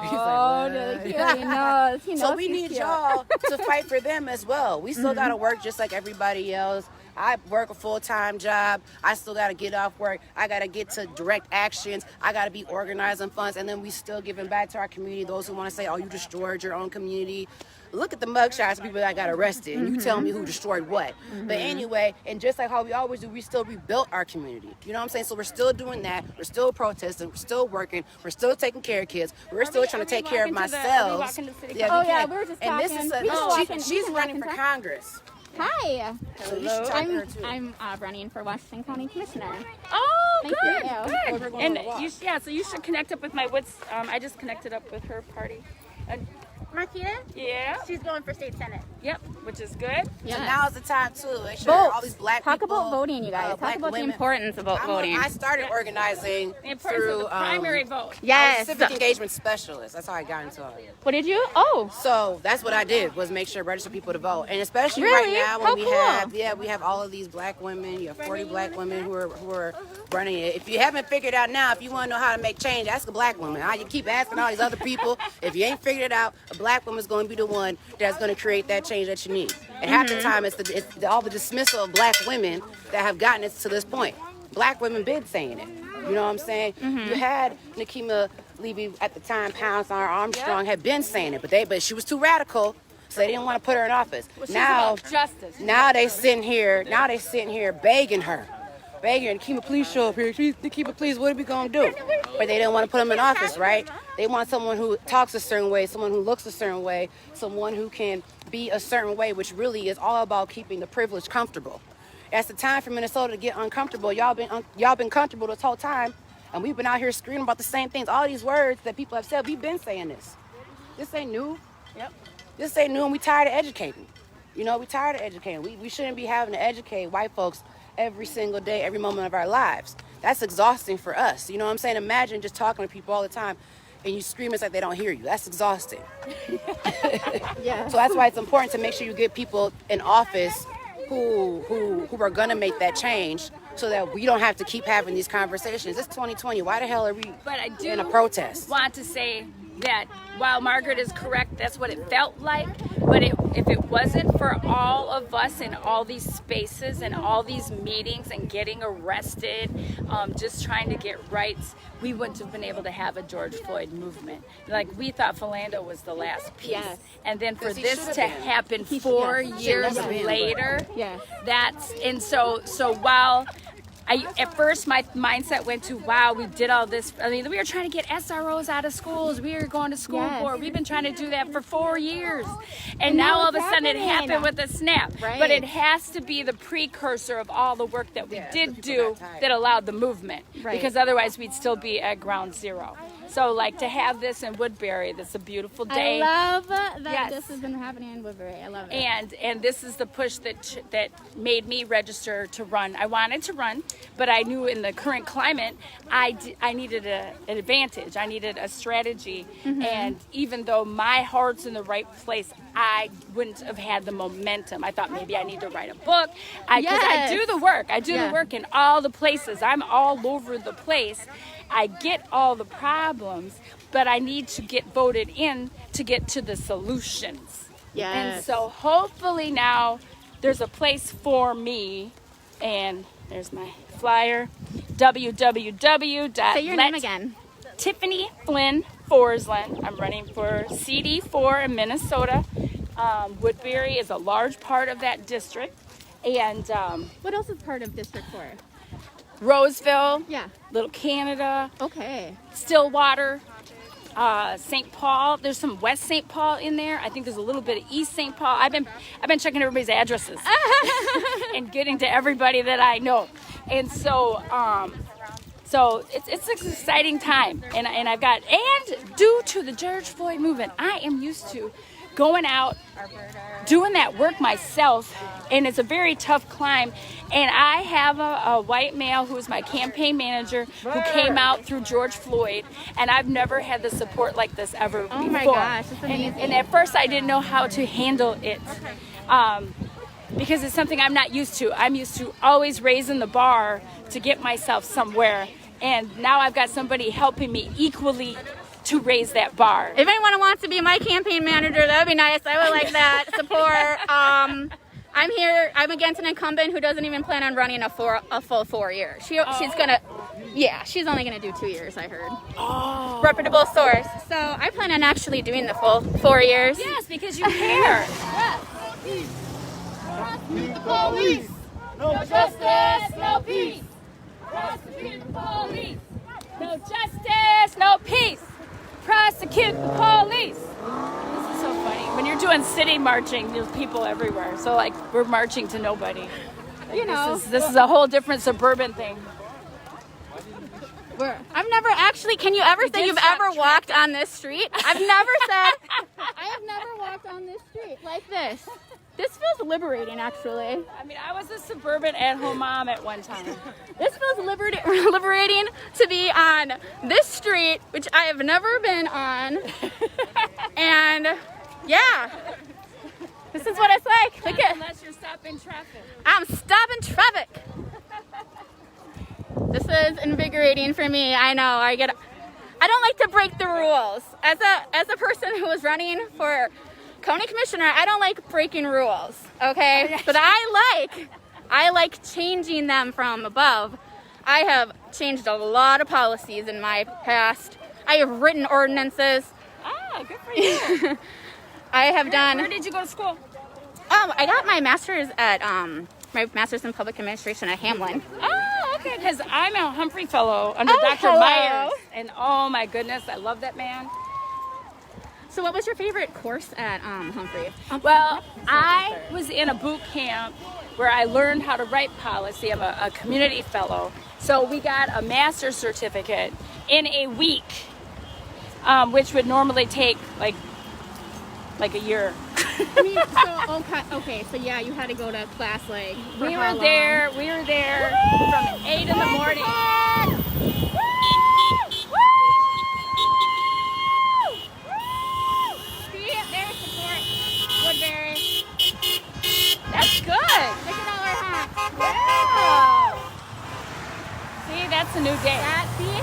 He knows. So we need y'all to fight for them as well. We still got to work just like everybody else. I work a full-time job. I still got to get off work. I got to get to direct actions. I got to be organizing funds. And then we still giving back to our community. Those who want to say, oh, you destroyed your own community. Look at the mugshots of people that got arrested. And you tell me who destroyed what. But anyway, and just like how we always do, we still rebuilt our community. You know what I'm saying? So we're still doing that. We're still protesting. We're still working. We're still taking care of kids. We're still trying to take care of myself. We were just talking. And this is she's running for Congress. Hi. Hello. I'm running for Washington County Commissioner. Oh, Thank good. you. And so you should connect up with my Woods. I just connected up with her party. Marquita? Yeah. She's going for state senate. Yep, which is good. So now's the time too. Make sure Vote. all these black Talk people. about voting, you guys. Talk about the importance of voting. I started organizing The importance through of the primary vote. I was Yes. a civic engagement specialist. That's how I got into it. What did you? Oh. So that's what I did, was make sure register people to vote, and especially Really? right now when How we have all of these black women. You have 40 black women who are running it. If you haven't figured out now, if you want to know how to make change, ask a black woman. You keep asking all these other people. If you ain't figured it out, a black woman's going to be the one that's going to create that change that you need. And half the time, it's all the dismissal of black women that have gotten us to this point. Black women been saying it. You know what I'm saying? You had Nikema Levy at the time, Pounds on Armstrong had been saying it, but she was too radical, so they didn't want to put her in office. Well, justice. Now they sitting here begging her. Begging, Nikema, please show up here. Nikema, please, what are we gonna do? But they didn't want to put them in office, right? They want someone who talks a certain way, someone who looks a certain way, someone who can be a certain way, which really is all about keeping the privileged comfortable. It's the time for Minnesota to get uncomfortable. Y'all been comfortable this whole time, and we've been out here screaming about the same things. All these words that people have said, we've been saying this. This ain't new. Yep. This ain't new, and we tired of educating. We tired of educating. We shouldn't be having to educate white folks every single day, every moment of our lives. That's exhausting for us. You know what I'm saying? Imagine just talking to people all the time and you scream, it's like they don't hear you. That's exhausting. Yeah. So that's why it's important to make sure you get people in office who are gonna make that change, so that we don't have to keep having these conversations. It's 2020. Why the hell are we in a protest? Want to say that while Margaret is correct, that's what it felt like, but if it wasn't for all of us in all these spaces and all these meetings and getting arrested, just trying to get rights, we wouldn't have been able to have a George Floyd movement. Like, we thought Philando was the last piece. Yes. And then for 'Cause he this should've to been. happen 4 years never been, later, Yeah. so while at first my mindset went to, wow, we did all this. I mean, we were trying to get SROs out of schools. We were going to school Yes. board. We've been trying to do that for 4 years. And now all of a sudden it happened with a snap. Right. But it has to be the precursor of all the work that we did people do got tired. that allowed the movement. Right. Because otherwise we'd still be at ground zero. So like to have this in Woodbury, that's a beautiful day. I love that Yes. this has been happening in Woodbury. I love it. And this is the push that made me register to run. I wanted to run, but I knew in the current climate, I needed an advantage. I needed a strategy. And even though my heart's in the right place, I wouldn't have had the momentum. I thought maybe I need to write a book. Because I do the work. I do the work in all the places. I'm all over the place. I get all the problems, but I need to get voted in to get to the solutions. Yes. And so hopefully now there's a place for me. And there's my flyer. www. Say your name again. Tiffany Flynn Forsland. I'm running for CD4 in Minnesota. Woodbury is a large part of that district. And what else is part of District 4? Roseville, Yeah. Little Canada, Okay. Stillwater, St. Paul. There's some West St. Paul in there. I think there's a little bit of East St. Paul. I've been checking everybody's addresses and getting to everybody that I know. And so it's an exciting time. And I've got, and due to the George Floyd movement, I am used to going out, doing that work myself, and it's a very tough climb. And I have a white male who is my campaign manager who came out through George Floyd, and I've never had the support like this ever before. Oh my gosh, that's amazing. And at first I didn't know how to handle it. Because it's something I'm not used to. I'm used to always raising the bar to get myself somewhere. And now I've got somebody helping me equally to raise that bar. If anyone wants to be my campaign manager, that would be nice. I would like that support. I'm here. I'm against an incumbent who doesn't even plan on running a full 4 years. She's gonna, she's only gonna do 2 years. I heard. Oh. Reputable source. So I plan on actually doing the full 4 years. Yes, because you care. Prosecute the police. No justice, no peace. Prosecute the police. No justice, no peace. Prosecute the police. This is so funny. When you're doing city marching, there's people everywhere. So like we're marching to nobody. Like, You know. This is a whole different suburban thing. I've never actually. Can you ever say you've ever walked on this street? I've never said. I have never walked on this street like this. This feels liberating, actually. I mean, I was a suburban at-home mom at one time. This feels liberating to be on this street, which I have never been on. And yeah, this is what it's like. Look at. Unless you're stopping traffic. I'm stopping traffic. This is invigorating for me. I know. I don't like to break the rules. As a person who is running for county commissioner, I don't like breaking rules. Okay, but I like changing them from above. I have changed a lot of policies in my past. I have written ordinances. Ah, good for you. I have done. Where did you go to school? I got my master's at my master's in public administration at Hamlin. Oh, okay. Because I'm a Humphrey Fellow under Dr. hello. Myers, and oh my goodness, I love that man. So, what was your favorite course at Humphrey? Well, I was in a boot camp where I learned how to write policy. I'm a community fellow, so we got a master's certificate in a week, which would normally take like a year. I mean, so okay, so yeah, you had to go to class like. We were there from 8 in the morning. See, there's support. Woodbury. That's good. Look at all our hats. Wow. See, that's a new day. See?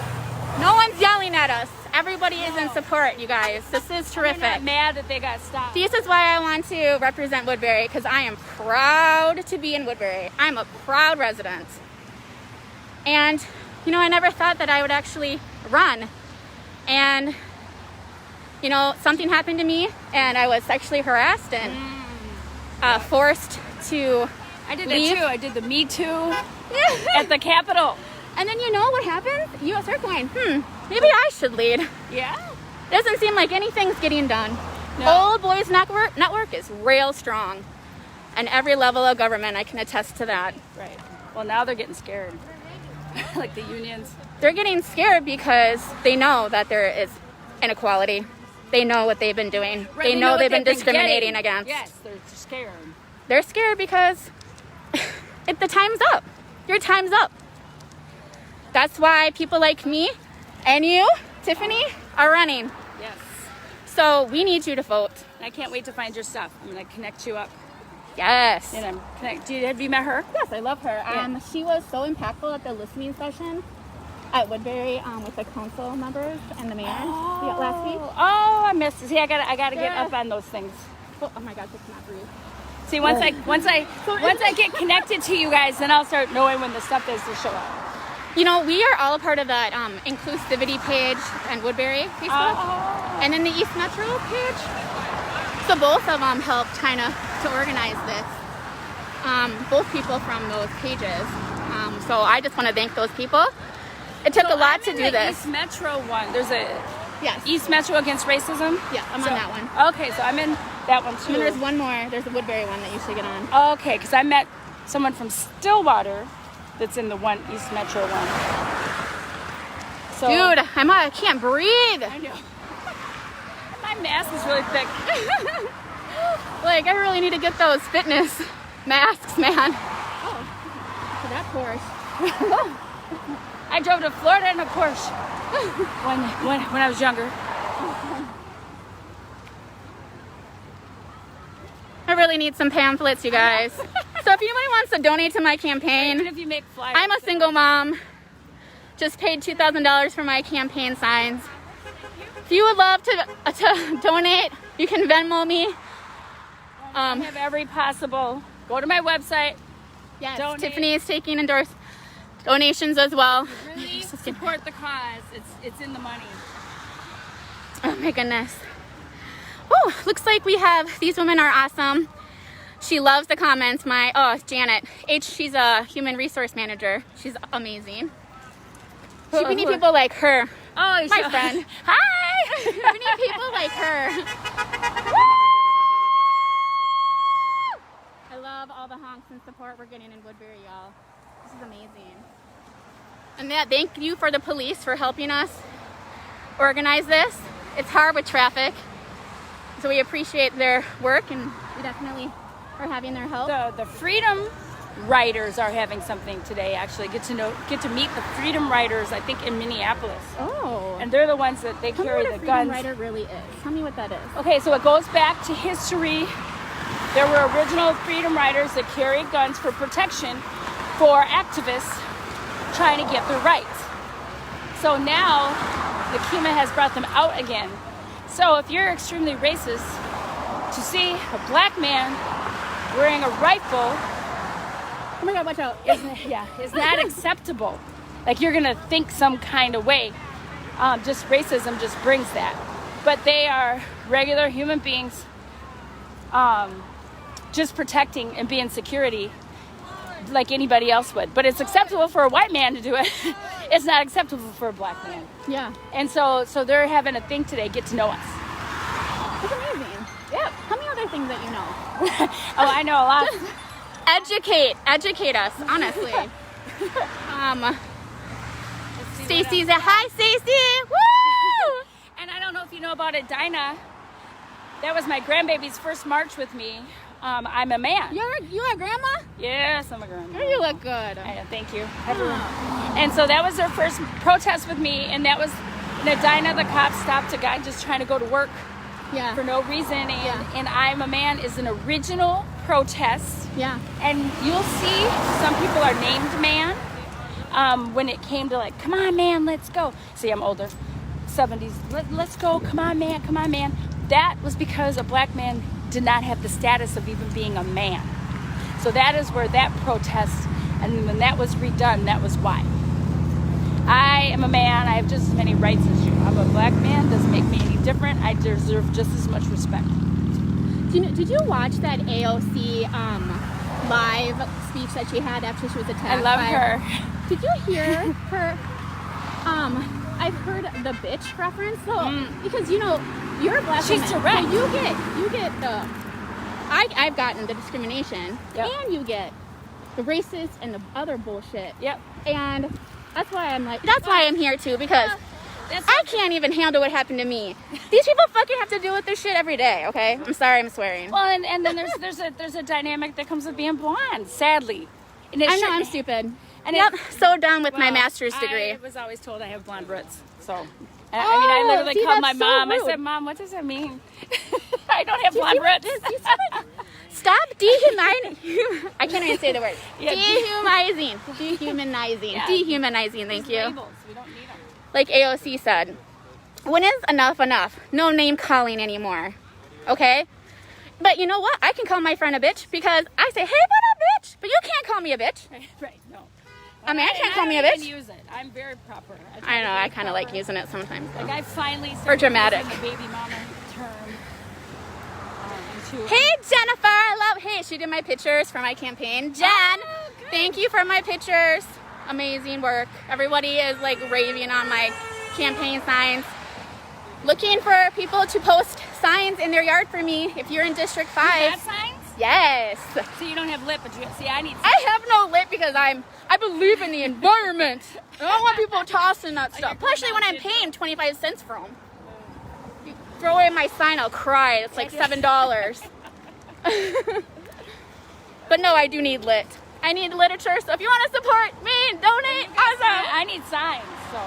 No one's yelling at us. Everybody is in support, you guys. This is terrific. I'm not mad that they got stopped. This is why I want to represent Woodbury, because I am proud to be in Woodbury. I'm a proud resident. And, you know, I never thought that I would actually run. And, you know, something happened to me, and I was sexually harassed and forced to I did leave. that too. I did the Me Too at the Capitol. And then you know what happens? You start going, maybe I should lead. Yeah. Doesn't seem like anything's getting done. No. Old Boys Network is real strong. And every level of government, I can attest to that. Right. Well, now they're getting scared. like the unions. They're getting scared because they know that there is inequality. They know what they've been doing. Right, they know they've been getting. discriminating against. Yes, they're scared. They're scared because the time's up. Your time's up. That's why people like me and you, Tiffany, are running. Yes. So we need you to vote. I can't wait to find your stuff. I'm going to connect you up. Yes. And have you met her? Yes, I love her. Yeah. She was so impactful at the listening session at Woodbury with the council members and the mayor last week. Oh, I missed it. See, I gotta get up on those things. Oh my gosh, it's not rude. See, once I get connected to you guys, then I'll start knowing when the stuff is to show up. You know, we are all a part of that inclusivity page and Woodbury Facebook, and then the East Metro page. So both of them helped kind of to organize this. Both people from those pages. So I just want to thank those people. It took a lot to do this. East Metro one. There's a yes. East Metro Against Racism. Yeah, I'm on that one. Okay, so I'm in that one too. And there's one more. There's a Woodbury one that you should get on. Okay, because I met someone from Stillwater that's in the one East Metro one. So, dude, I can't breathe. I know. My mask is really thick. Like, I really need to get those fitness masks, man. Oh, for that Porsche. I drove to Florida in a Porsche when I was younger. I really need some pamphlets, you guys. So if anybody wants to donate to my campaign, even if you make flyers, I'm a single mom. Just paid $2,000 for my campaign signs. If you would love to donate, you can Venmo me. I have every possible. Go to my website. Yes, donate. Tiffany is taking donations as well. Really support the cause. It's in the money. Oh my goodness. Oh, looks like we have, these women are awesome. She loves the comments. Janet H, she's a human resource manager. She's amazing. We need people like her. Oh, my friend. Hi! We need people like her. I love all the honks and support we're getting in Woodbury, y'all. This is amazing. And thank you for the police for helping us organize this. It's hard with traffic. So we appreciate their work, and we definitely are having their help. The Freedom Riders are having something today. Actually, get to meet the Freedom Riders. I think in Minneapolis. Oh. And they're the ones that Tell carry me what the a guns. Freedom Rider really is. Tell me what that is. Okay, so it goes back to history. There were original Freedom Riders that carried guns for protection for activists trying to get their rights. So now the Kima has brought them out again. So if you're extremely racist, to see a black man wearing a rifle, oh my God, watch out, is not acceptable. Like, you're gonna think some kind of way. Just racism just brings that. But they are regular human beings, just protecting and being security like anybody else would. But it's acceptable for a white man to do it. It's not acceptable for a black man. Yeah. And so they're having a thing today, get to know us. That's amazing. Yeah. Tell me other things that you know. Oh, I know a lot. Educate us, honestly. Stacy's hi, Stacy. Woo! And I don't know if you know about it, Dinah. That was my grandbaby's first march with me. I'm a man. You a grandma? Yes, I'm a grandma. You look good. Thank you. And so that was their first protest with me, and that was in Edina. The cops stopped a guy just trying to go to work for no reason. And I'm a man is an original protest. Yeah. And you'll see some people are named man. When it came to like, come on, man, let's go. See, I'm older. 70s. Let's go. Come on, man. Come on, man. That was because a black man did not have the status of even being a man. So that is where that protest, and when that was redone, that was why. I am a man. I have just as many rights as you. I'm a black man. Doesn't make me any different. I deserve just as much respect. Did you watch that AOC live speech that she had after she was attacked? I love her. Did you hear her? I've heard the bitch reference. So because you're a black woman. She's direct. So you get the. I've gotten the discrimination, and you get the racist and the other bullshit. Yep. And That's why I'm here too, because I can't even handle what happened to me. These people fucking have to deal with this shit every day, okay? I'm sorry I'm swearing. Well, and then there's a dynamic that comes with being blonde, sadly. And I know I'm stupid. And yep, so done with my master's degree. I was always told I have blonde roots, so. I literally called my mom. I said, "Mom, what does that mean? I don't have blonde roots." Stop dehumanizing. I can't even say the word. Yeah, dehumanizing. Yeah. Dehumanizing. Thank you. Labels. We don't need them. Like AOC said, when is enough enough? No name calling anymore. Okay? But you know what? I can call my friend a bitch because I say, "Hey, what up, bitch?" But you can't call me a bitch. Right? No. I mean, I can't call me a I don't bitch. even use it. I'm very proper. I know. I kind of like using it sometimes. Like I finally or dramatic. using the baby mama term. Hey Jennifer, hey, she did my pictures for my campaign. Jen, thank you for my pictures. Amazing work. Everybody is like raving on my campaign signs. Looking for people to post signs in their yard for me. If you're in District 5. You have signs? Yes. So you don't have lit, but I need signs. I have no lit because I believe in the environment. I don't want people tossing that stuff. Especially when I'm paying 25 cents for them. Throw away my sign, I'll cry. It's like $7. But no, I do need lit. I need literature, so if you want to support me and donate, awesome. I need signs, so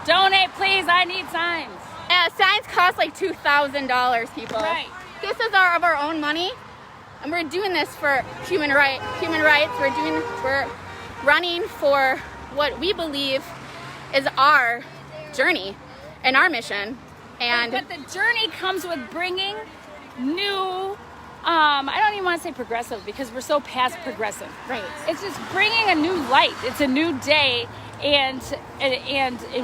donate, please. I need signs. Signs cost like $2,000, people. Right. This is our own money, and we're doing this for human rights. We're running for what we believe is our journey and our mission. And but the journey comes with bringing new, I don't even want to say progressive because we're so past progressive. Right. It's just bringing a new light. It's a new day. And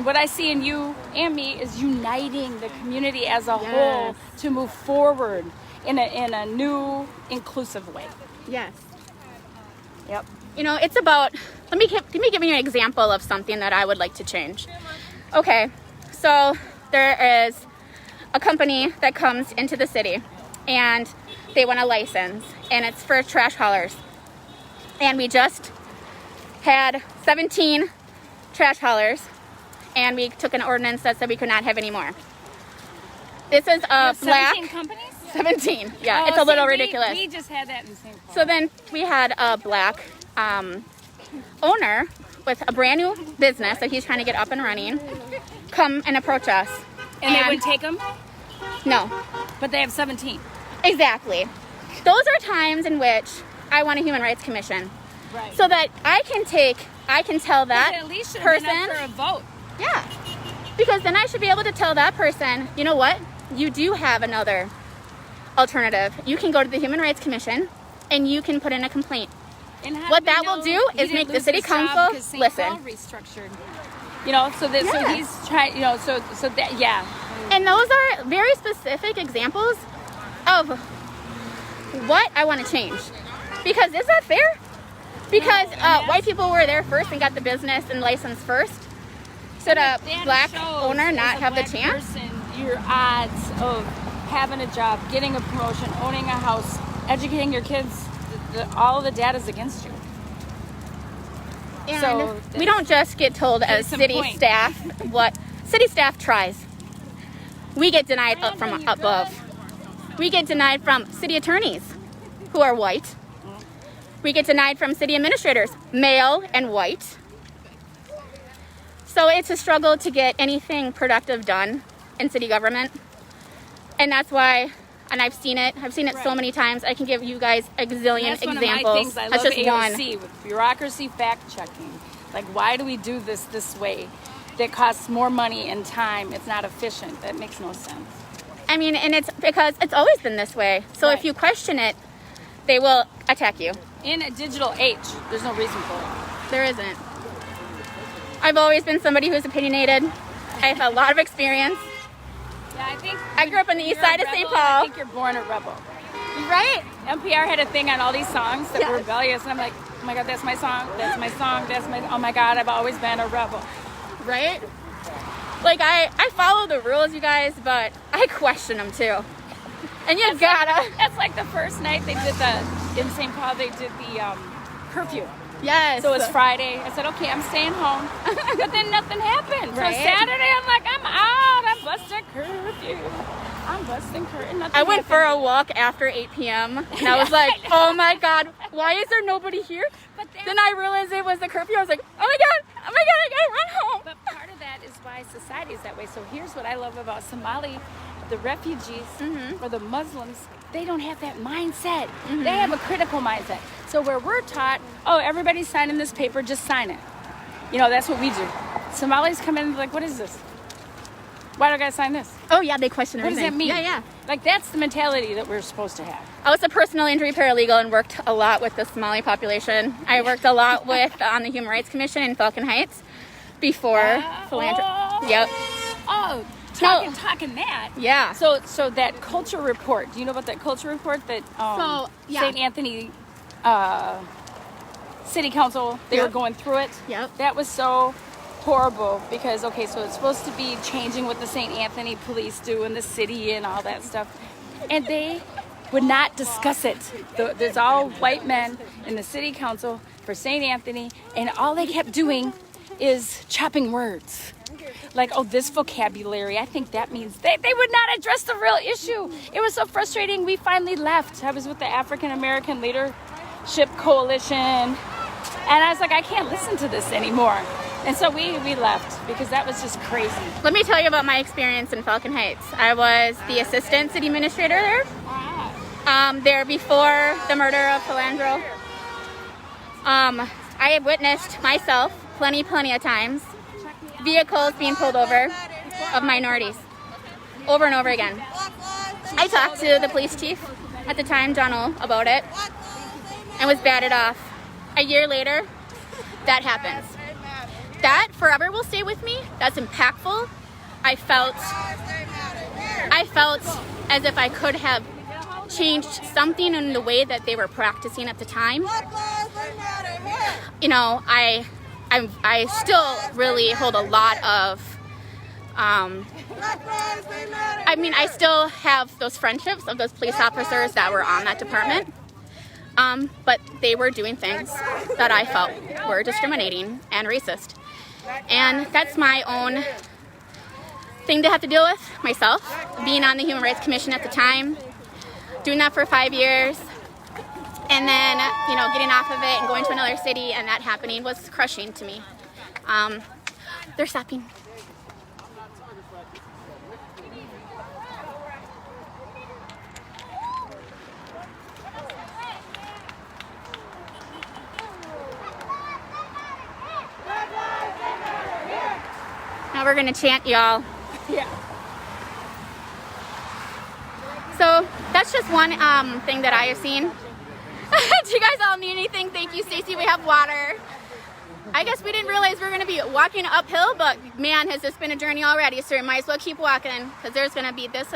what I see in you and me is uniting the community as a whole to move forward in a new, inclusive way. Yes. Yep. You know, it's about, let me give you an example of something that I would like to change. Okay, so there is a company that comes into the city and they want a license and it's for trash haulers. And we just had 17 trash haulers and we took an ordinance that said we could not have any more. This is a black... 17 companies? 17, yeah, it's a little ridiculous. We just had that in St. Paul. So then we had a black owner with a brand new business that he's trying to get up and running come and approach us. And they wouldn't take them? No. But they have 17. Exactly. Those are times in which I want a Human Rights Commission. Right. So that I can tell that at least person. Been up for a vote. Yeah. Because then I should be able to tell that person, you know what? You do have another alternative. You can go to the Human Rights Commission and you can put in a complaint. What that will do is make the city council listen. Restructured. You know, so he's trying, you know, so that, yeah. And those are very specific examples of what I want to change. Because is that fair? Because white people were there first and got the business and license first. Should a black owner not have the chance? Your odds of having a job, getting a promotion, owning a house, educating your kids, all of the data is against you. And so we don't just get told as city staff what city staff tries. We get denied from above. We get denied from city attorneys who are white. We get denied from city administrators, male and white. So it's a struggle to get anything productive done in city government. And that's why, and I've seen it so many times. I can give you guys a gazillion examples. One of my things. I that's love just AOC, one. With bureaucracy fact checking. Like, why do we do this way? That costs more money and time. It's not efficient. That makes no sense. I mean, and it's because it's always been this way. So if you question it, they will attack you. In a digital age, there's no reason for it. There isn't. I've always been somebody who's opinionated. I have a lot of experience. Yeah, I think I grew up on the east side of St. Paul. I think you're born a rebel. Right? NPR had a thing on all these songs that were rebellious, and I'm like, oh my God, that's my song, that's my song, oh my God, I've always been a rebel. Right? Like, I follow the rules, you guys, but I question them too. And you gotta. That's like the first night they did in St. Paul, they did the curfew. Yes. So it's Friday. I said, okay, I'm staying home. But then nothing happened. Right. So Saturday, I'm like, I'm out. I'm busting curfew. I'm busting curfew. I went for a walk after 8 p.m. and I was like, oh my God, why is there nobody here? But then I realized it was the curfew. I was like, oh my God, I gotta run home. But part of that is why society is that way. So here's what I love about Somali, the refugees or the Muslims, they don't have that mindset. They have a critical mindset. So where we're taught, oh, everybody's signing this paper, just sign it. You know, that's what we do. Somalis come in like, what is this? Why do I gotta sign this? Oh yeah, they question everything. What does that mean? Yeah. Like that's the mentality that we're supposed to have. I was a personal injury paralegal and worked a lot with the Somali population. I worked a lot with on the Human Rights Commission in Falcon Heights before philanthropy. Yep. Oh, talking that. Yeah. So that culture report. Do you know about that culture report that St. Anthony City Council, they were going through it? Yep. That was so horrible because, okay, so it's supposed to be changing what the St. Anthony police do in the city and all that stuff. And they would not discuss it. There's all white men in the city council for St. Anthony, and all they kept doing is chopping words. Like, oh, this vocabulary, I think that means they would not address the real issue. It was so frustrating. We finally left. I was with the African American Leadership Coalition, and I was like, I can't listen to this anymore. And so we left because that was just crazy. Let me tell you about my experience in Falcon Heights. I was the assistant city administrator there. There before the murder of Philandro. I have witnessed myself plenty of times vehicles being pulled over of minorities over and over again. I talked to the police chief at the time, John O, about it and was batted off. A year later, that happens. That forever will stay with me. That's impactful. I felt as if I could have changed something in the way that they were practicing at the time. You know, I still really hold a lot of I still have those friendships of those police officers that were on that department. But they were doing things that I felt were discriminating and racist. And that's my own thing to have to deal with myself, being on the Human Rights Commission at the time, doing that for 5 years, and then, you know, getting off of it and going to another city and that happening was crushing to me. They're stopping. Now we're gonna chant, y'all. Yeah. So that's just one thing that I have seen. Do you guys all need anything? Thank you, Stacy. We have water. I guess we didn't realize we were gonna be walking uphill, but man, has this been a journey already? So we might as well keep walking because there's gonna be this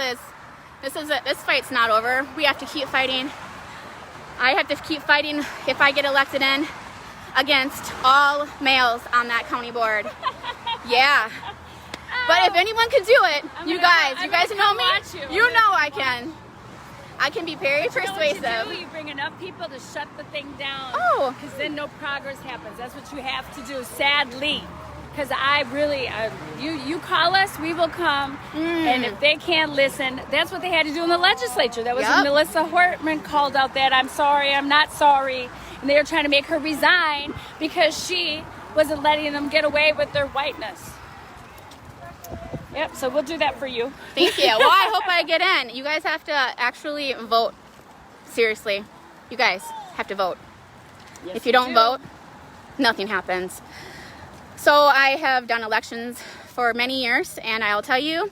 fight's not over. We have to keep fighting. I have to keep fighting if I get elected in against all males on that county board. Yeah. But if anyone can do it, you guys know me. You know I can. I can be very persuasive. You bring enough people to shut the thing down. Oh. Because then no progress happens. That's what you have to do, sadly. Because I really, you call us, we will come. And if they can't listen, that's what they had to do in the legislature. That was when Melissa Hortman called out that I'm sorry, I'm not sorry. And they were trying to make her resign because she wasn't letting them get away with their whiteness. Yep, so we'll do that for you. Thank you. Well, I hope I get in. You guys have to actually vote. Seriously. You guys have to vote. Yes, if you don't vote, nothing happens. So I have done elections for many years, and I'll tell you,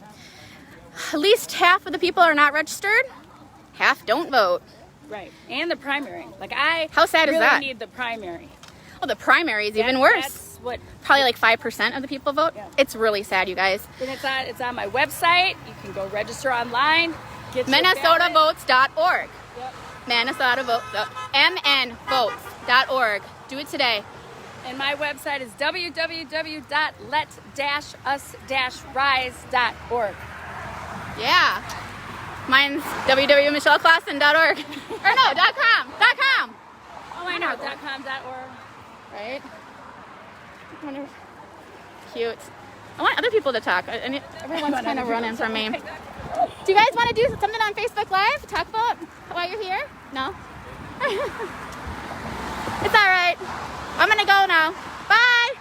at least half of the people are not registered, half don't vote. Right, and the primary. Like How sad is really that? need the primary. Oh, the primary is even worse. That's what probably like 5% of the people vote. Yeah. It's really sad, you guys. And it's on my website. You can go register online. MinnesotaVotes.org. Yep. MNVotes.org. Do it today. And my website is www.let-us-rise.org. Yeah. Mine's www.michelleclasen.org. Or no, .com. Oh, I know. .com.org. Right? I wonder- Cute. I want other people to talk. Everyone's kind of running from me. Do you guys want to do something on Facebook Live? Talk about why you're here? No? It's all right. I'm going to go now. Bye.